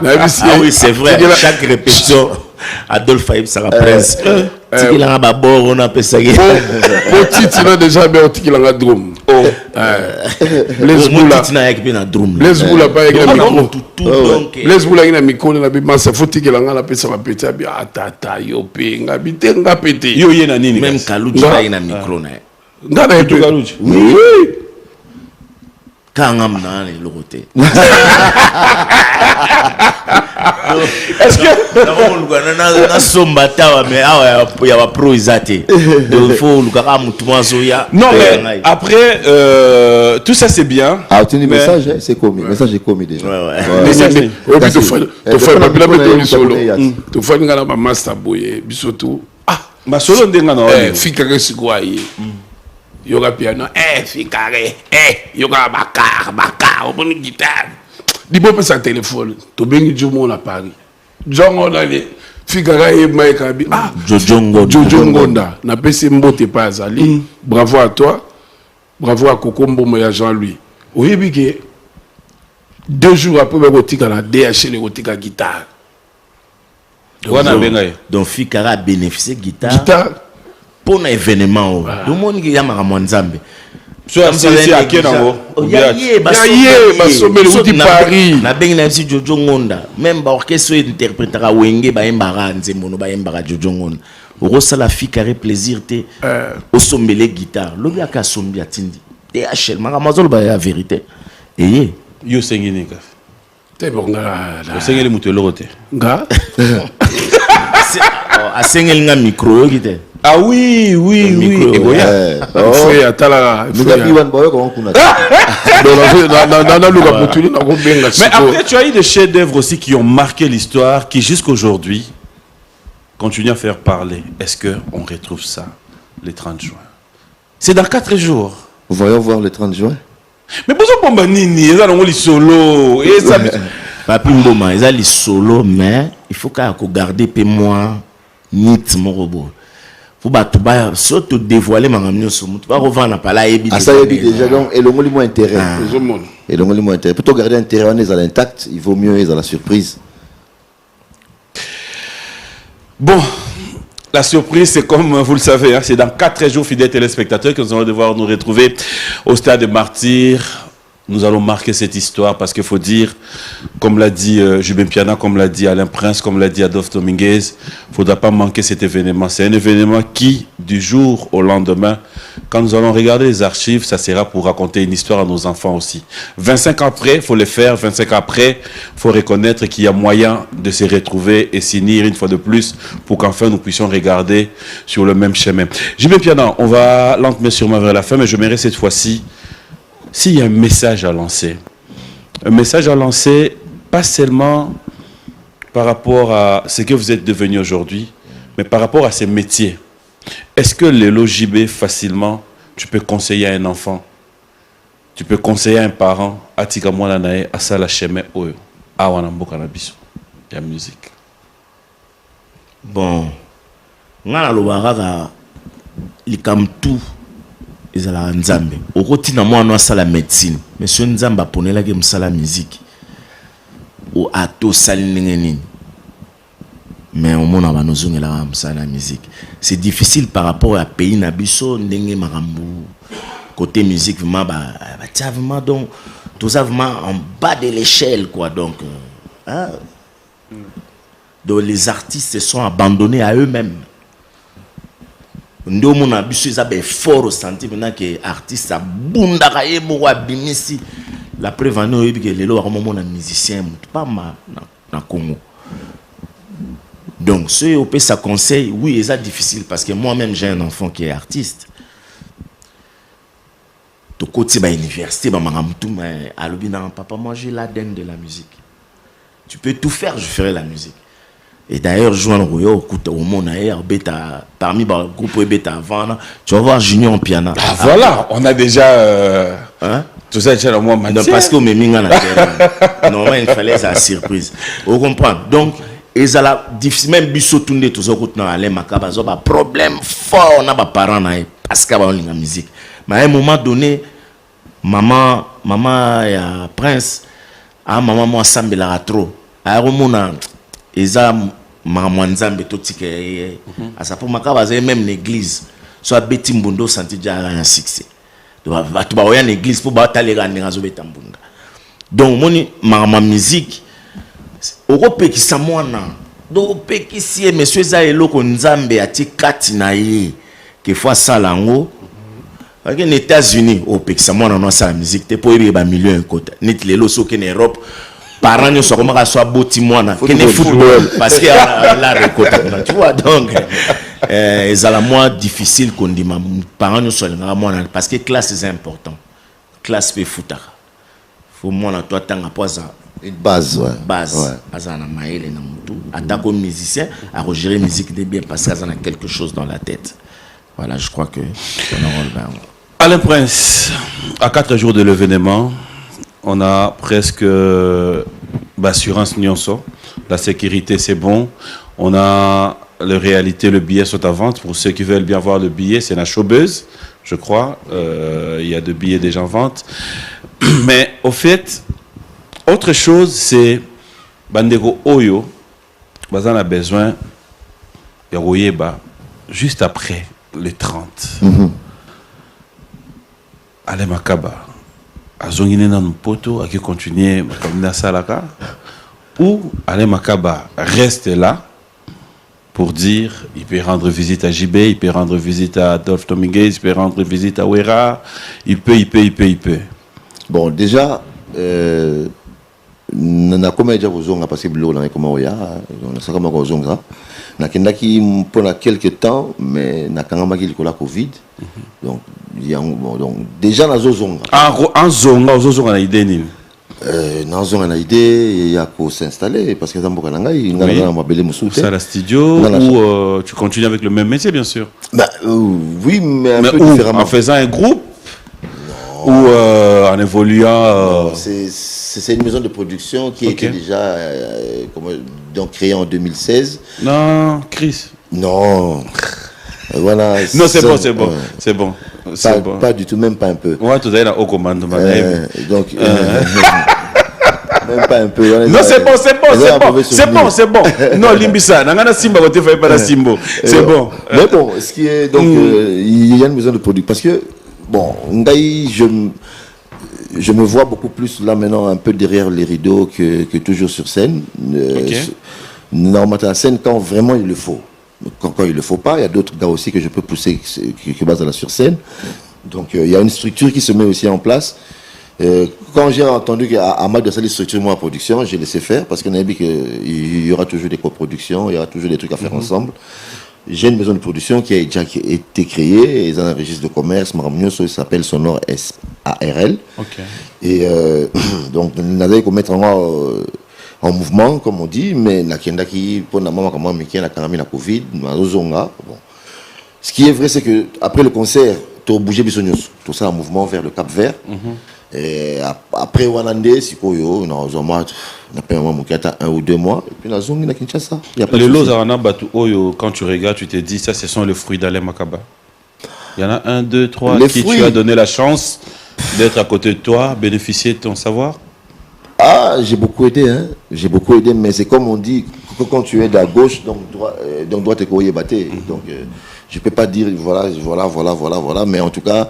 Ah oui, c'est vrai. Chaque répétition Adolphe Haïb ça prince. Tikilanga ba bord on appelle ça. Petit il a déjà bien tikilanga drum. Oh. Les boula. Les boula pas avec la micro. Les boula ina micro na bima ça faut tikilanga la pesa ba petit abi atata yo pe ngabi te ngapete. Yo yena nini? Même Kaluji ba ina micro na. Ngana eto Kaluji. Oui. Kangam na le côté. Est-ce que na somba tawa mais il y a pro isate. Donc faut lukaka mutuma zoya. Non mais après tout ça c'est bien. Ah tu dis message c'est commis. Message est commis déjà. Ouais. Message. Oh tu fais pas bien mettre solo. Tu fais ngala ba master boy bisoto. Ah, ma solo ndenga na. Fikare sikwaye. Yoga piano fikare yoga bakar au bon guitare di bo pesa téléphone to bengi jomo na Paris jongo na le fikara e maika bi Jojo Ngonda na pesi mbote pa azali bravo à toi bravo à Kokombo Moya Jean-Louis oyebike 2 jours après rotika na DH le rotika guitare donc fikara a bénéficié guitare pour un événement tout le monde qui a Nzambe soit c'est à Kenango Paris na bengi na si Jojo Ngonda même ba orchestre interprétera Wenge ba embara nzembono ba embara Jojo Ngonda rosa la fikare plaisir te au sombele guitare lobi aka sombi atindi DHL makamazolo ba la vérité et yo sengini ka te bonga la sengeli mutelo rote nga a sengeli nga micro yo kite Ah oui, oui, Le oui. micro, Et Goya. Frère, attala. Nous avons Iwan Boyo comment on a. Mais après, tu as eu des chefs-d'œuvre aussi qui ont marqué l'histoire, qui jusqu'aujourd'hui continuent à faire parler. Est-ce qu'on retrouve ça les 30 juin? C'est dans 4 jours. Voyons voir le 30 juin. Mais pour ça, Nini, ils ont les solo. Et ça. Papi Mboma, ils ont les solo, mais il faut garder peu moins nit mon robot. Faut surtout dévoiler ma ramio sur tu vas revendre pas là et ah ça y est déjà donc et le mot moins intérêt. Et le mot moins intérêt. Pour garder intérêt on est à l'intact, il vaut mieux être à la surprise. Bon, la surprise, c'est comme vous le savez, hein, c'est dans 4 jours, fidèles téléspectateurs, que nous allons devoir nous retrouver au Stade des Martyrs. Nous allons marquer cette histoire parce qu'il faut dire, comme l'a dit Jubin Piana, comme l'a dit Alain Prince, comme l'a dit Adolphe Dominguez, il ne faudra pas manquer cet événement. C'est un événement qui, du jour au lendemain, quand nous allons regarder les archives, ça sera pour raconter une histoire à nos enfants aussi. 25 ans après, il faut le faire. 25 ans après, il faut reconnaître qu'il y a moyen de se retrouver et s'unir une fois de plus pour qu'enfin nous puissions regarder sur le même chemin. Jubin Piana, on va lentement sûrement vers la fin, mais je m'aimerais cette fois-ci, s'il y a un message à lancer, pas seulement par rapport à ce que vous êtes devenu aujourd'hui, mais par rapport à ces métiers. Est-ce que le LOJB, facilement, tu peux conseiller à un enfant, tu peux conseiller à un parent, à Tikamouananae, à Salacheme, à Wanambo Kanabiso, la musique? Bon, ngana lobaraga likamtu ezala nzambe okotina mwana asala médecine monsieur nzambe aponelaki mosala musique o ato sali ndenge nini mais omona banozongelaka mosala ya musique c'est difficile par rapport à pays na biso ndenge makambo côté musique vraiment batia vraiment donc tout ça vraiment en bas de l'échelle quoi donc hein? Donc les artistes se sont abandonnés à eux-mêmes. Ndo mona biso eza be fort au senti maintenant que artiste a bundaka ye mo abimisi la preuve en est que lelo wa mona musicien pas na Congo. Donc ce au ça conseil oui c'est difficile parce que moi-même j'ai un enfant qui est artiste. To côté ba université ba maramtu mais alobina papa moi j'ai l'ADN de la musique. Tu peux tout faire, je ferai la musique. Et d'ailleurs, Joan Royo, au monde bêta, parmi le groupe bêta avant, tu vas voir Junior en piano. Ah voilà, on a déjà. Hein? Tout ça, c'est le moins non, parce que non, il fallait la surprise. Vous comprenez? Donc, ils ont difficile, même Bissot Toundé, tout ça, Alain Makaba, ils ont un problème fort, on a des parents, parce qu'ils ont la musique. Mais à un moment donné, maman, et Prince, maman, moi, Sambe la trop. À un moment, eza mamwanzambe totike asa pour makaba za même l'église soit beti mbundo santi ja ya succès donc batu ba oya l'église pour ba talela ndinga zo beta mbunda donc moni ma musique okopekisa mwana donc pekisi monsieur za eloko nzambe ati kati na ye que fois salango parce que les États-Unis opekisa mwana no sa musique te pour ba million côté net lelo so que en Europe parents ne sont pas soit beau timona qui n'est football parce que la récolte tu vois donc ils ont la moins difficile qu'on dit parents ne sont pas moins parce que classe c'est important classe peut foutre faut moi toi tant à une base base azana maïle na mutu attaque musicien à gérer musique de bien parce que ça a quelque chose dans la tête voilà je crois que c'est normal. Alain Prince, à 4 jours de l'événement, on a presque assurance nyonso. La sécurité, c'est bon. On a la réalité, le billet sont à vente. Pour ceux qui veulent bien voir le billet, c'est la Showbuzz, je crois. Il y a 2 billets déjà en vente. Mais au fait, autre chose, c'est Bandego Oyo. On a besoin de Royeba juste après les 30. Alain Makaba. Azongine dans nos poteaux, qui continuer à Salaka, ou Alain Makaba reste là pour dire il peut rendre visite à JB, il peut rendre visite à Adolphe Dominguez, il peut rendre visite à Wera, il peut. Bon, déjà, on a comment déjà vous parce que Bleu, on a comment on a ça comment on nakendaki pendant quelques temps mais nakangambaki likola Covid. Donc donc déjà na zozonga. En zonga ozozonga na idée nini? Nazonga na idée ya ko s'installer parce que zamboka na ngai ngana mabele musuté. Ça la studio ou tu continues avec le même métier bien sûr? Bah oui mais un peu différemment. En faisant un groupe? Ou en évoluant c'est une maison de production qui était déjà donc créée en 2016. Non, Chris. Non. Voilà. Non, c'est bon, c'est bon. C'est bon. Pas du tout, même pas un peu. Ouais, tout à l'heure au commandement. Donc même pas un peu. Non, c'est bon, c'est bon, c'est bon. C'est bon, c'est bon. Non, Limbisa, nangana Simba côté fait pas la Simbo. C'est bon. Mais bon, ce qui est donc il y a une maison de production parce que bon, Ngaï, je me vois beaucoup plus là maintenant un peu derrière les rideaux que toujours sur scène. Normalement à la scène quand vraiment il le faut. Quand il ne le faut pas, il y a d'autres gars aussi que je peux pousser qui basent à la sur scène. Donc il y a une structure qui se met aussi en place. Quand j'ai entendu qu'à Mac de Sali structure moi en production, j'ai laissé faire parce qu'on a dit qu'il y aura toujours des coproductions, il y aura toujours des trucs à faire ensemble. J'ai une maison de production qui a déjà été créée, ils ont un registre de commerce, il s'appelle Sonore SARL. Et donc, on avait qu'à mettre en mouvement, comme on dit, mais la Kendaki, pour la maman, comme moi, mais la Kanami, la Covid, bon. Ce qui est vrai, c'est que après le concert, tu as bougé Bissonius, tout ça en mouvement vers le Cap Vert. Et après Wanande, si on a un ou 2 mois, et puis la zone à Kinshasa. Les Lozarana Batu Oyo, quand tu regardes, tu te dis, ça, ce sont les fruits d'Alain Makaba. Il y en a 1, 2, 3 qui fruits. Tu as donné la chance d'être à côté de toi, bénéficier de ton savoir. Ah, j'ai beaucoup aidé, hein. J'ai beaucoup aidé, mais c'est comme on dit, quand tu es à gauche, donc droite est courrier batté. Donc, je peux pas dire voilà, mais en tout cas,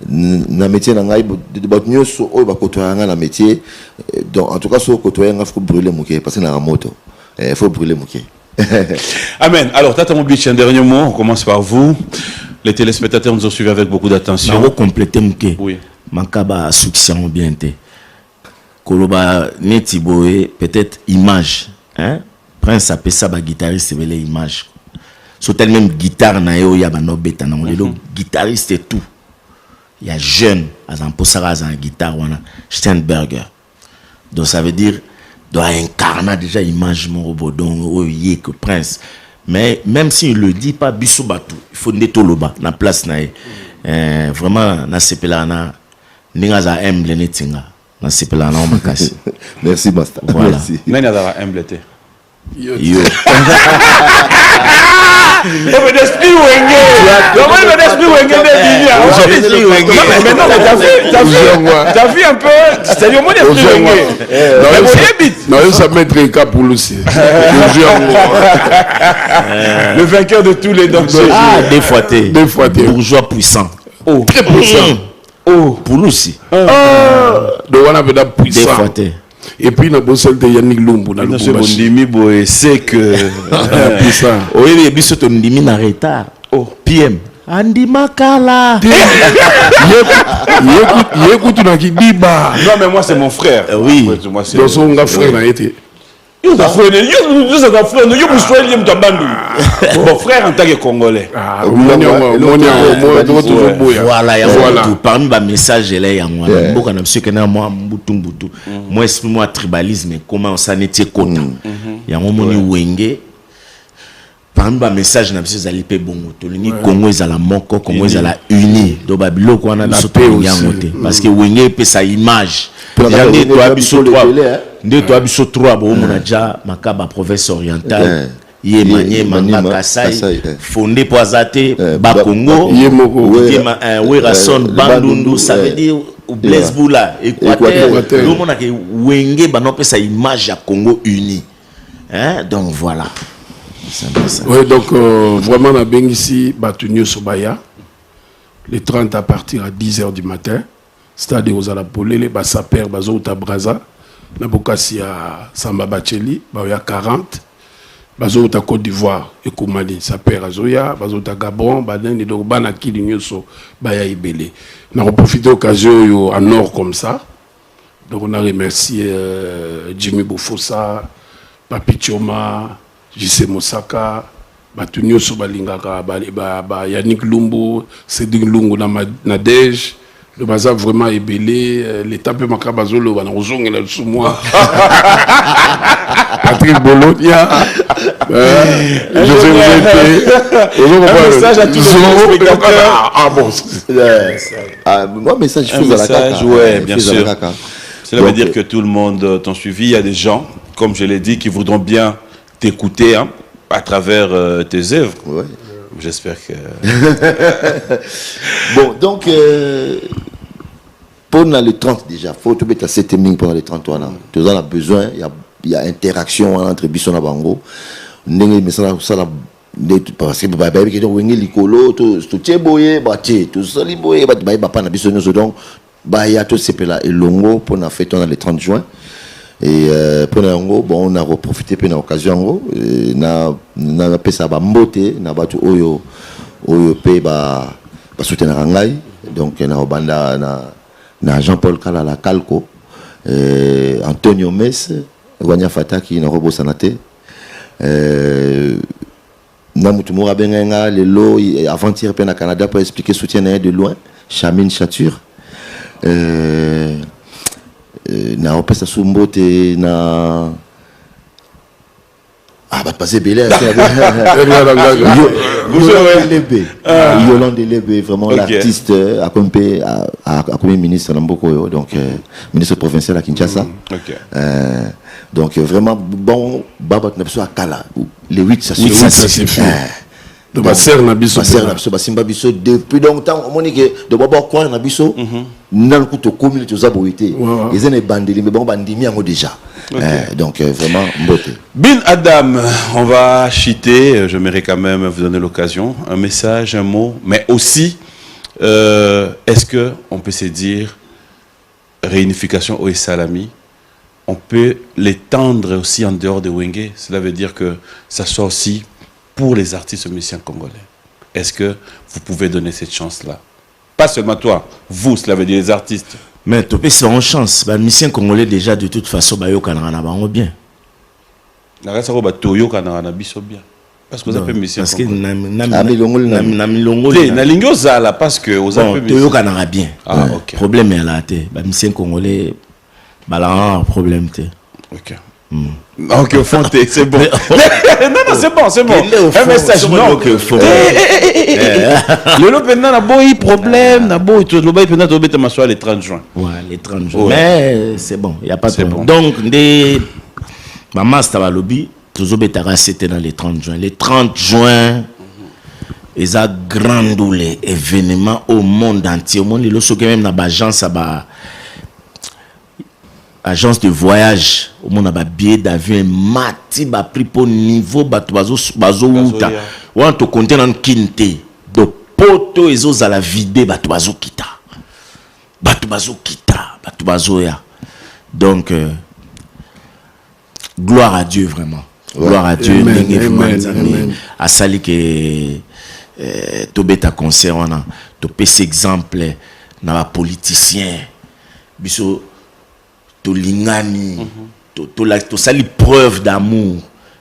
na métier na ngai de so o ba kotoyanga na métier. Donc, en tout cas, so kotoyanga faut brûler mouké parce que na moto. Faut brûler mouké. Amen. Alors, Tata Mobich, un dernier mot, on commence par vous. Les téléspectateurs nous ont suivis avec beaucoup d'attention. On va compléter mouké. Oui. Mankaba succès bien été. Koloba netiboé peut-être image hein Prince appelle ça ba guitariste c'est l'image so tel même guitare na yo ya bano beta na molelo guitariste et tout il y a jeune azan posara azan guitare wana Steinberger donc ça veut dire doit incarner déjà image mon robot donc oyé que Prince mais même s'il le dit pas biso batu il faut netoloba na place na vraiment na sepela na ninga za humble netinga. Merci Master. Voilà. Merci. Nani a emblété. Yo. T'as vu un peu. C'est-à-dire moi non, ça mettre un cap pour Lucie. Le vainqueur de tous les danseurs. Ah, des fois bourgeois puissant. Oh, très puissant. Oh, pour nous aussi. Donc on avait la puissance. Et puis na bossel de Yannick Lumbu na Lumbu. C'est que puissant. Oui, les biso to ndimi na retard. Oh, PM. Andi Makala. Yécoute na kidiba. Non mais moi c'est mon frère. Oui. Moi c'est donc son frère na été. Mon frère en tant que Congolais. Voilà, parmi les messages, il y a moi, tribalisme, comment on s'en était connu. Il y a un moment où parmi les messages, il y a des Congo, ils ont la moko, Congo, ils ont la uni. Donc, Babilo, on a la paix parce que Wenge peut sa image. Nde to abiso 3 bo mona ja makaba province orientale yemanye manga Kasai fondé poisate ba Congo Werason Bandundu ça veut dire ou Blaise Boula Équateur lo mona ke Wenge ba no pesa image ya Congo uni hein donc voilà oui donc vraiment na bengisi batunyo sobaya les 30 à partir à 10h du matin. C'est-à-dire aux Alapolele, Saper, Bazouta Braza, Nabokasi à Samba Bacheli, Baoya 40, Bazouta Côte d'Ivoire et Koumani, Saper Azoya, Bazouta Gabon, Baden et donc Banaki Lignoso, Baya Ibele. On a profité de l'occasion en nord comme ça. Donc on a remercié Jimmy Bofossa, Papi Choma, JC Mosaka, bato nyonso balingaka Yannick Lumbu, Cédric Lungu na Dej, le baza vraiment ébélé, l'état peut marquer bazolo bana ozonga la sous moi. Patrick Bologna, José un message à tous les spectateurs. Ah bon. Moi message fils à la caca. Ouais, bien sûr. Cela veut dire que tout le monde t'ont suivi. Il y a des gens, comme je l'ai dit, qui voudront bien t'écouter hein, à travers tes œuvres. Ouais. J'espère que... Bon, donc, pendant les 30 déjà, il faut tout mettre à 7 lignes pendant les 30 ans. Tu as besoin, il y a interaction entre Bisson et Bango. Parce que il y a tout ce qui est longo pour la fête le 30 juin. Et pour nous, bon, on a profité de l'occasion. On a fait ça, mbote, on a battu oyo pe ba soutenir Rangai. Donc on a Jean-Paul Kalala Kalko, Antonio Mess, Wanya Fataki na robo sanate. Namutumura Benga lelo avant-hier pe na Canada pour expliquer soutien de loin. Chamine Chature. Na opesa sumbote na bat passer belé Yolande Lebe vraiment l'artiste accompagné comme ministre Namboko donc ministre provincial à Kinshasa. Donc vraiment bon babat na biso akala les 8 ça suffit. De ma sœur Nabiso. Ma sœur Nabiso, Basimba Biso, depuis longtemps, on dit que de Baba Kouan Nabiso, n'a le coup de commun de Zaboïté. Ils ont des bandits, mais bon, bandits, déjà. Donc vraiment, beauté. Bin Adam, on va chiter, j'aimerais quand même vous donner l'occasion, un message, un mot, mais aussi, est-ce qu'on peut se dire, réunification au Salami, on peut l'étendre aussi en dehors de Wenge, cela veut dire que ça soit aussi pour les artistes musiciens congolais. Est-ce que vous pouvez donner cette chance-là? Pas seulement toi, vous, cela veut dire les artistes. Mais topé c'est en chance. Les musiciens congolais déjà de toute façon, ils ont bien. Parce que vous avez musiciens parce que vous avez bien. Problème est là. Les musiciens congolais, un problème. Ok. Ok, Fonté, c'est bon. Non, c'est bon. Un message, non. Le lopena n'a pas eu problème, n'a pas eu tout. Le lopena n'a pas eu les 30 juin. Ouais, les 30 juin. Mais c'est bon, il n'y a pas de problème. Donc, maman, c'était à lobby, toujours c'était dans les 30 juin. Les 30 juin, ils ont grand les événements au monde entier. Au monde, ils ont même dans l'agence agence de voyage au monde a billet d'avion mati ba prix pour niveau bazo uta on to compter dans kinte de poto ezo za la vide bazo kita ya donc gloire à Dieu vraiment gloire à Dieu à sali que to beta concert on a to pèse exemple na ba politicien biso to lingani to sali preuve d'amour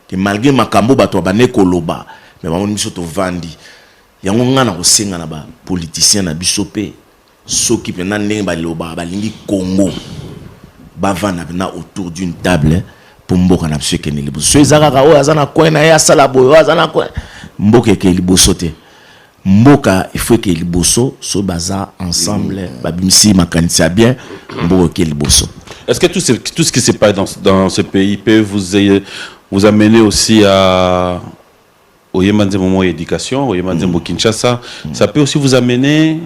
que malgré makambo bato bane koloba mais ba biso to vandi yango ngana ko senga na ba politicien na biso pe soki pena ndenge ba loba balingi Congo ba vana na autour d'une table pour mboka na biso keneli biso ezaka o azana ko na ya sala boyo azana ko mboka ke liboso te mboka il faut que liboso so baza ensemble babimisi makanisa bien mboka ke liboso. Est-ce que tout ce qui se passe dans ce pays peut vous amener aussi à Oyemandze Momo éducation, Oyemandze Momo Kinshasa? Ça peut aussi vous amener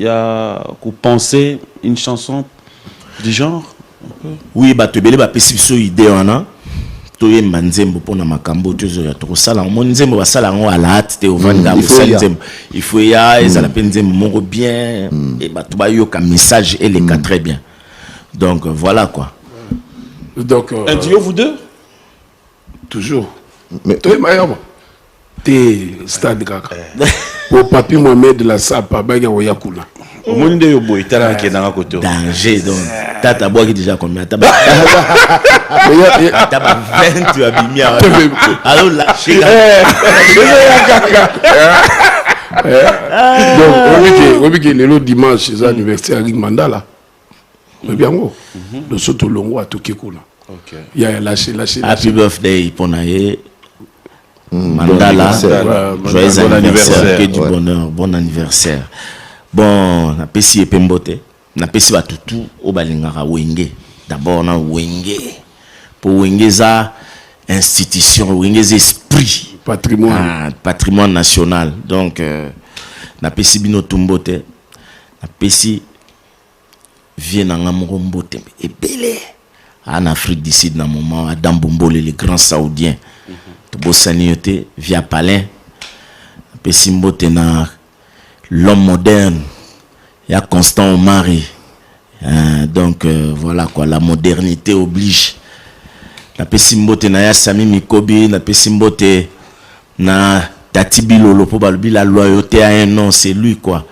à penser une chanson du genre? Oui, tu as une idée. Il faut y aller, bien, et un message et les cas très bien. Donc voilà quoi. Donc un duo vous deux? Toujours. Mais toi t'es stade kaka. Au papi Mohamed de la Sapa Baga Oyakula. Au monde de Yobo, il est là qui est dans la côté. Danger, donc. Tata bois qui déjà combien? Taba 20, tu as mis à. Alors là, chez donc, le dimanche, c'est l'anniversaire de Mandala. Mais bien, nous sommes au long à Tokekuna. Il y a lâché. Happy birthday, Ponaye. Mandala. Joyeux anniversaire. Que du bonheur. Bon anniversaire. Bon, na pesi epembote. Na pesi batutu au balingara wenge. D'abord, on a wenge. Pour wenge, ça, institution, wenge, esprit. Patrimoine national. Donc, na pesi bino tumbote. Na pesi vient en Amorombote. Et belé. En Afrique du Sud, dans le moment, à Dambombole, les grands Saoudiens. Tobo Saniote, via Palin. Na pesi mbote na l'homme moderne. Il y a Constant Omari. Donc, voilà quoi, la modernité oblige. Na pesi mbote na ya Sami Mikobi, na pesi mbote na Tati Bilolo, pour balbi la loyauté à un nom, c'est lui quoi.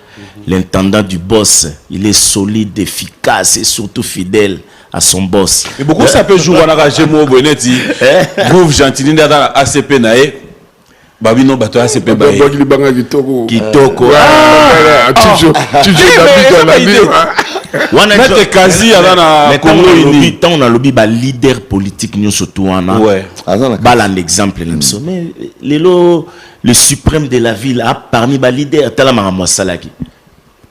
L'intendant du boss, il est solide, efficace et surtout fidèle à son boss. Et beaucoup ça peut jouer à la rage mo boneti. Gouv Gentili dans la ACP nae. Babino bato ACP bae. Kitoko. Maître Kazi à Congo ini tant on a lobby ba leader politique nous surtout en a. Ouais. Ba l'exemple mais le suprême de la ville a parmi ba leader talama Salaki.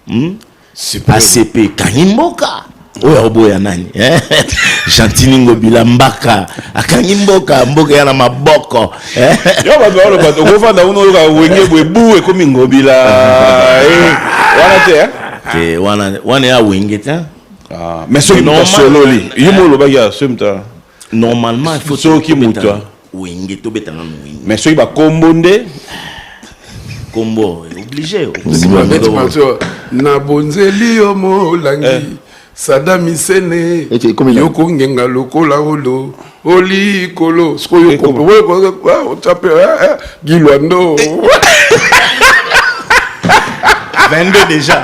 ACP Kanyimboka. Oya boya nani Gentili Ngobila Mbaka akanyimboka mboka yana maboko yo bato kofanda uno yoka wenge bwebu ekomi Ngobila wana te wana ya wenge ta mais so no sololi yimo lo bagia semta normalement il faut so ki muta wenge to betana no wenge mais so ba kombonde kombo obligé na bonzeli yo molangi Sadam Isene yoko ngenga lokola olo oli kolo sko yoko o tape Gilwando 22 déjà.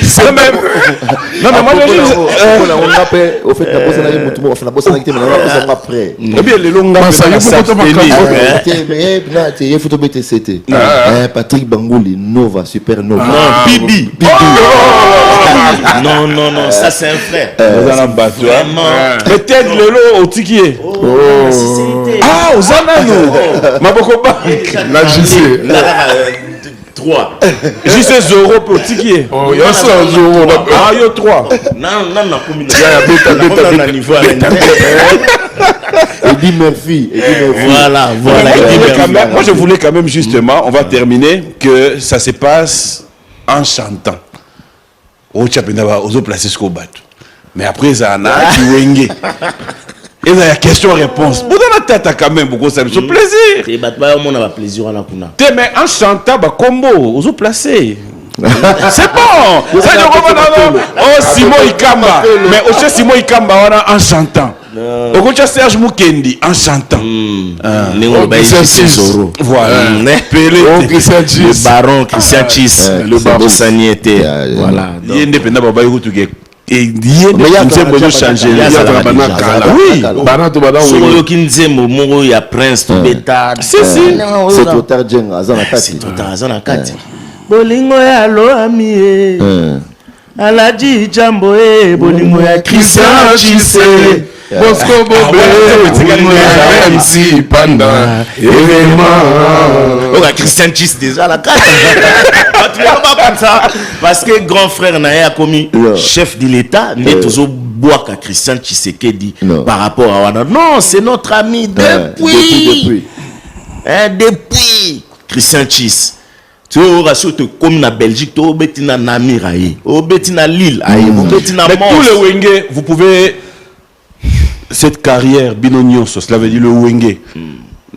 C'est même. Non, mais moi, on a fait, au fait, la bosse n'a pas on fait la bosse n'a pas on après. Eh bien, les longs gars, ça y est, il faut tomber TCT. Patrick Bangouli, Nova, Super Nova. Non, Bibi. Non, non, non, ça c'est un frère. Vous en battu. Peut-être le lot au tiquier. Ah, aux anano. Maboko Bank. La JC. 3. JC Zoro pour tiquier. Oh, il y a ça, Zoro. Ah, il y a 3. Non, non, non, il y a niveau à Eddie Murphy. Voilà, voilà. Moi, je voulais quand même justement, on va terminer, que ça se passe en chantant. Au Tchapendaba, aux autres places au bateau. Mais après, ça en a qui wenge. Et là, il y a question-réponse. Vous dans la tête, quand même, beaucoup, ça me fait plaisir. Et bah, on a plaisir en Akuna. Mais en chantant, bah, combo, aux autres placés. C'est bon. Ça, oh, Simon Ikamba. Mais aussi, Simon Ikamba, on a en chantant. Au contraire, Serge Moukendi, en chantant. Voilà. Le baron Christian Chis. Le baron Saniete. Voilà. Il est indépendant, Baba Youtuge. Et il y a un changer. Oui. Il y a Prince Tobeta. C'est trop tard, c'est trop tard. Bolingo ya lo ami Alaji Jambo bolingo ya Christian Chise Bosco Bobe bolingo ya MC Panda événement. Oka Christian Chise déjà la carte. Tu vas pas comme ça parce que grand frère Naya a commis chef de l'État n'est toujours boire qu'à Christian Tshisekedi par rapport à Wana. Non, c'est notre ami depuis Christian Chise. Tu auras surtout comme na Belgique, tu auras na Namiraï, tu auras na Lille, tu auras na Mons. Tous les Wenge, vous pouvez cette carrière binonio, cela veut dire le Wenge.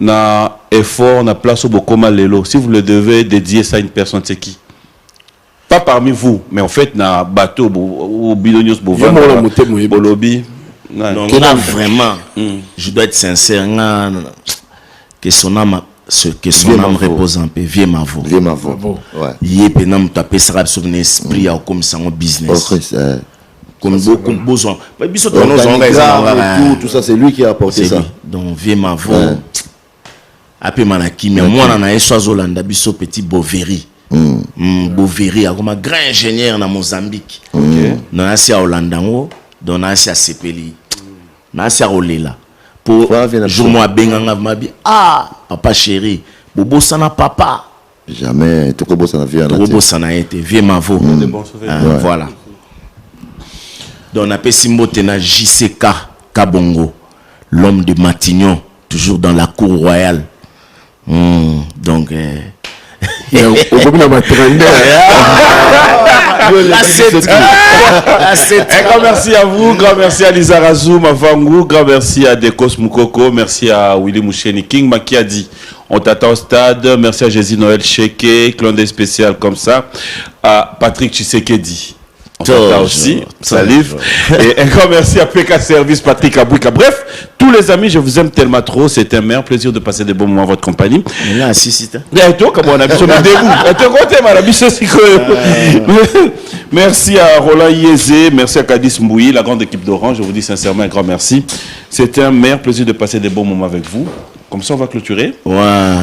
Na effort, na place au Bokoma Lelo. Si vous le devez dédier ça à une personne, c'est qui? Pas parmi vous, mais en fait na bateau ou binonios bovan, bolobi. Non, là vraiment, je dois être sincère, que son âme ce que son âme repose en paix. Vieux Mavo. Vieux Mavo. Ouais. Il est pénal, tu as ça son esprit comme ça en business. Comme beaucoup besoin. Mais tout ça, c'est lui qui a apporté ça. Donc, Vieux Mavo. Après, Manaki, mais moi, on a un Zolanda, biso petit Boveri. Boveri, comme un grand ingénieur dans Mozambique. Dans la Sia Hollande, dans la Sia Sepeli. Dans la Sia Olela. Pour jour moi benganga mabi papa chéri bobo sana papa jamais tokobo sana vie tokobo sana été Vieux Mavo voilà donc on appelle Simbote na JCK Kabongo l'homme de Matignon toujours dans la cour royale donc grand merci à vous, grand merci à Lisa Razou, Mavangu, grand merci à Dekos Moukoko, merci à Willy Moucheni King Makiadi. On t'attend au stade. Merci à Jésus Noël Cheke, clone spécial comme ça, à Patrick Tshisekedi. On t'attend aussi, salive. Et un grand merci à PK Service, Patrick Abouika. Bref, tous les amis, je vous aime tellement trop. C'est un meilleur plaisir de passer des bons moments à votre compagnie. Mais là, si, merci à Roland Yézé, merci à Kadis Mbouyi, la grande équipe d'Orange. Je vous dis sincèrement un grand merci. C'était un meilleur plaisir de passer des bons moments avec vous. Comme ça, on va clôturer. Ouais.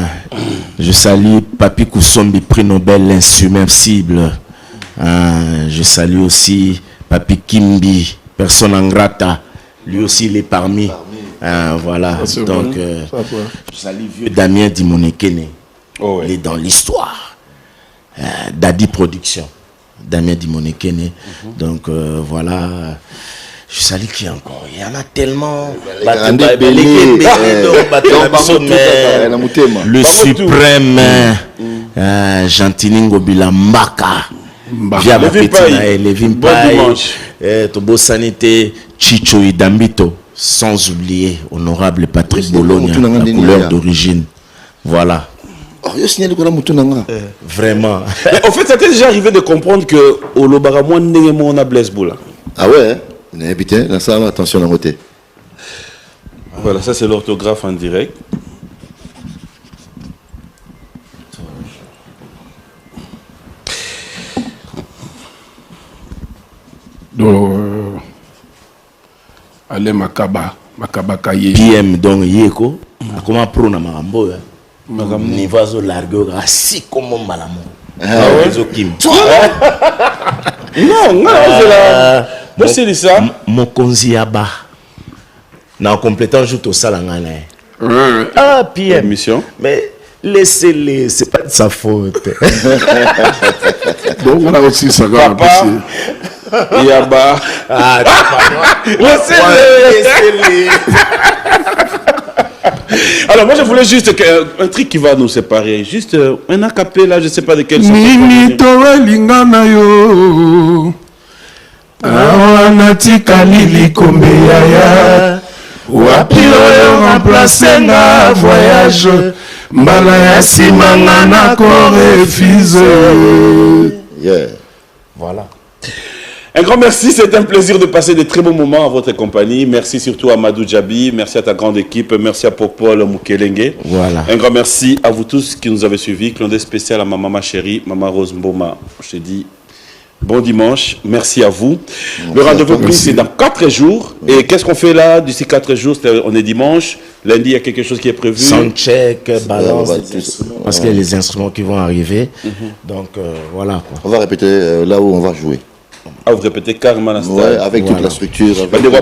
Je salue Papi Kousombi, prix Nobel, l'insubmersible. Je salue aussi Papi Kimbi, personne ingrata. Lui aussi, il est parmi. Voilà. Donc, je salue vieux Damien Dimonekene. Oh, ouais. Il est dans l'histoire. Daddy Production. Damien Dimonekene. Donc, voilà. Je salue qui encore. Il y en a tellement. Le suprême Gentiningo Bilambaka. Via Levin Paye, Tobo Sanité, Chicho Idambito, sans oublier honorable Patrick Bologna, la couleur d'origine. Voilà. Vraiment. En fait, ça t'est déjà arrivé de comprendre que au Lobaramon on a Blaise Boula. Ah ouais, putain, ça, attention à côté. Voilà, ça c'est l'orthographe en direct. Donc, allez Makaba Kaye. PM donc Yeko, comment prendre Marambo, Nivazo largo, assis comme un malamo. Non, c'est ça. Mon Konziaba. En complétant, je te salangane. PM. Mission. Mais laissez-les, c'est pas de sa faute. Donc, on a aussi ça. Papa. Yaba. Laissez-les. Alors moi je voulais juste un truc qui va nous séparer, juste un acapella, je sais pas de quel sens. Mimi towe lingana yo. Awana tika lili kombe yaya. Wapi oyo remplacer na voyage. Mbala ya simanga na ko refuse. Yeah. Voilà. Un grand merci, c'est un plaisir de passer de très bons moments à votre compagnie. Merci surtout à Madou Djabi, merci à ta grande équipe, merci à Popol Moukelenge. Voilà. Un grand merci à vous tous qui nous avez suivis. Clondé spécial à ma maman chérie, maman Rose Mboma. Je te dis bon dimanche, merci à vous. Le rendez-vous pris, c'est dans 4 jours. Et qu'est-ce qu'on fait là d'ici 4 jours? On est dimanche. Lundi, il y a quelque chose qui est prévu. Soundcheck, balance, parce qu'il y a les instruments qui vont arriver. Donc voilà. Quoi. On va répéter là où on va jouer. Ah, vous répétez carrément la ouais, avec toute la structure. On va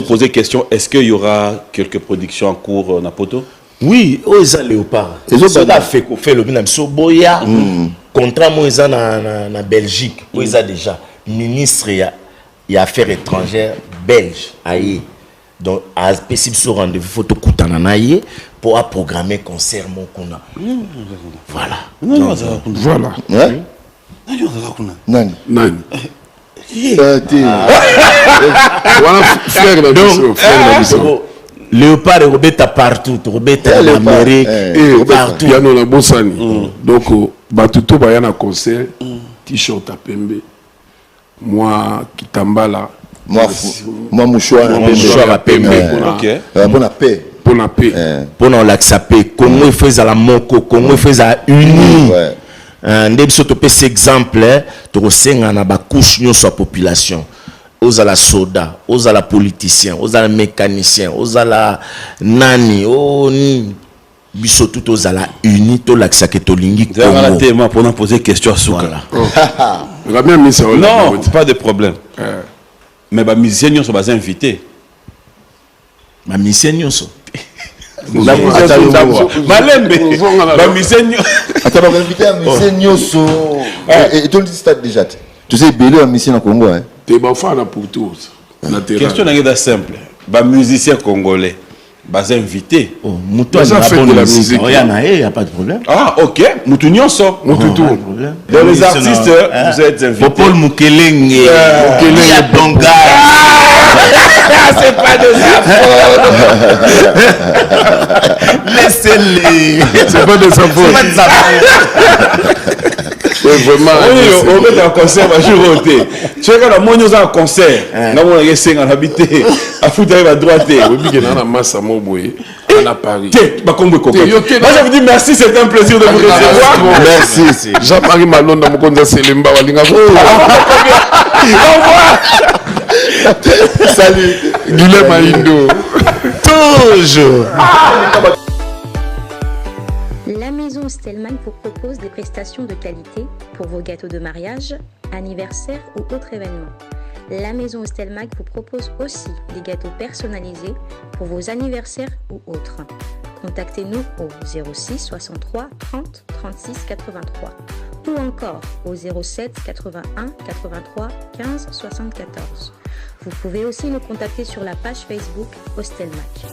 poser question. Est-ce qu'il y aura quelques productions en cours na poto? Oui, ils ont léopard. Ils ont fait le Boya. Contrat moi ils ont na Belgique. Ils ont déjà ministre et affaires étrangères belge aïe. Donc à possible sur rendez-vous photo kutananaye pour programmer concert mon kuna. Voilà. Voilà. Ouais. Nani. Léopard et Robeta partout, Robeta en Amérique, partout. Il y a la Bossani. Donc, Batuto va y avoir un concert, t-shirt à Pembe. Moi, Kitambala. Moi, mouchoir à Pembe. Ok. Bon à paix. Pour la paix. Pour nous l'accepter. Congo fait à la moko, Congo fait à uni. Ndeb soto pe cet exemple, to senga na ba couche nyo sa population. Aux à la soda, aux à la politicien, aux à la mécanicien, aux à la nani, oh ni biso tout aux à la uni to l'accepter to lingi Congo. Pour nous poser question à Souka. Non, pas de problème. Mais les musiciens sont pas invités. Les musiciens sont. Malembe. Les musiciens. Attends, on va inviter un musicien. Et tout le stade déjà. Tu sais, Bélé, un musicien au Congo. Tu es fan pour tous. La question est simple. Les musiciens congolais. Bas invité. Oh, Moutou a fait de la musique. Il n'y a pas de problème. Ah, ok. Moutou Nyonso. Moutou. Dans les artistes, vous êtes invités. Paul Moukeleng. Moukeleng Bonga. C'est pas de sa faute. Laissez-les. C'est pas de sa faute. Vraiment. On met un concert, je vais voter. Tu sais, quand on a un concert, on a essayé d'habiter à foutre à droite. Oui, il y a un masse à Montboué, à Paris. Moi, je vous dis merci, c'est un plaisir de vous recevoir. Merci. Jean-Marie Malone, dans mon compte, c'est Limba Walinga. Au revoir. Salut. Guilhem Aïndo. Toujours. La maison Stelmach vous propose des prestations de qualité pour vos gâteaux de mariage, anniversaire ou autres événements. La maison Stelmach vous propose aussi des gâteaux personnalisés pour vos anniversaires ou autres. Contactez-nous au 06 63 30 36 83 ou encore au 07 81 83 15 74. Vous pouvez aussi nous contacter sur la page Facebook Stelmach.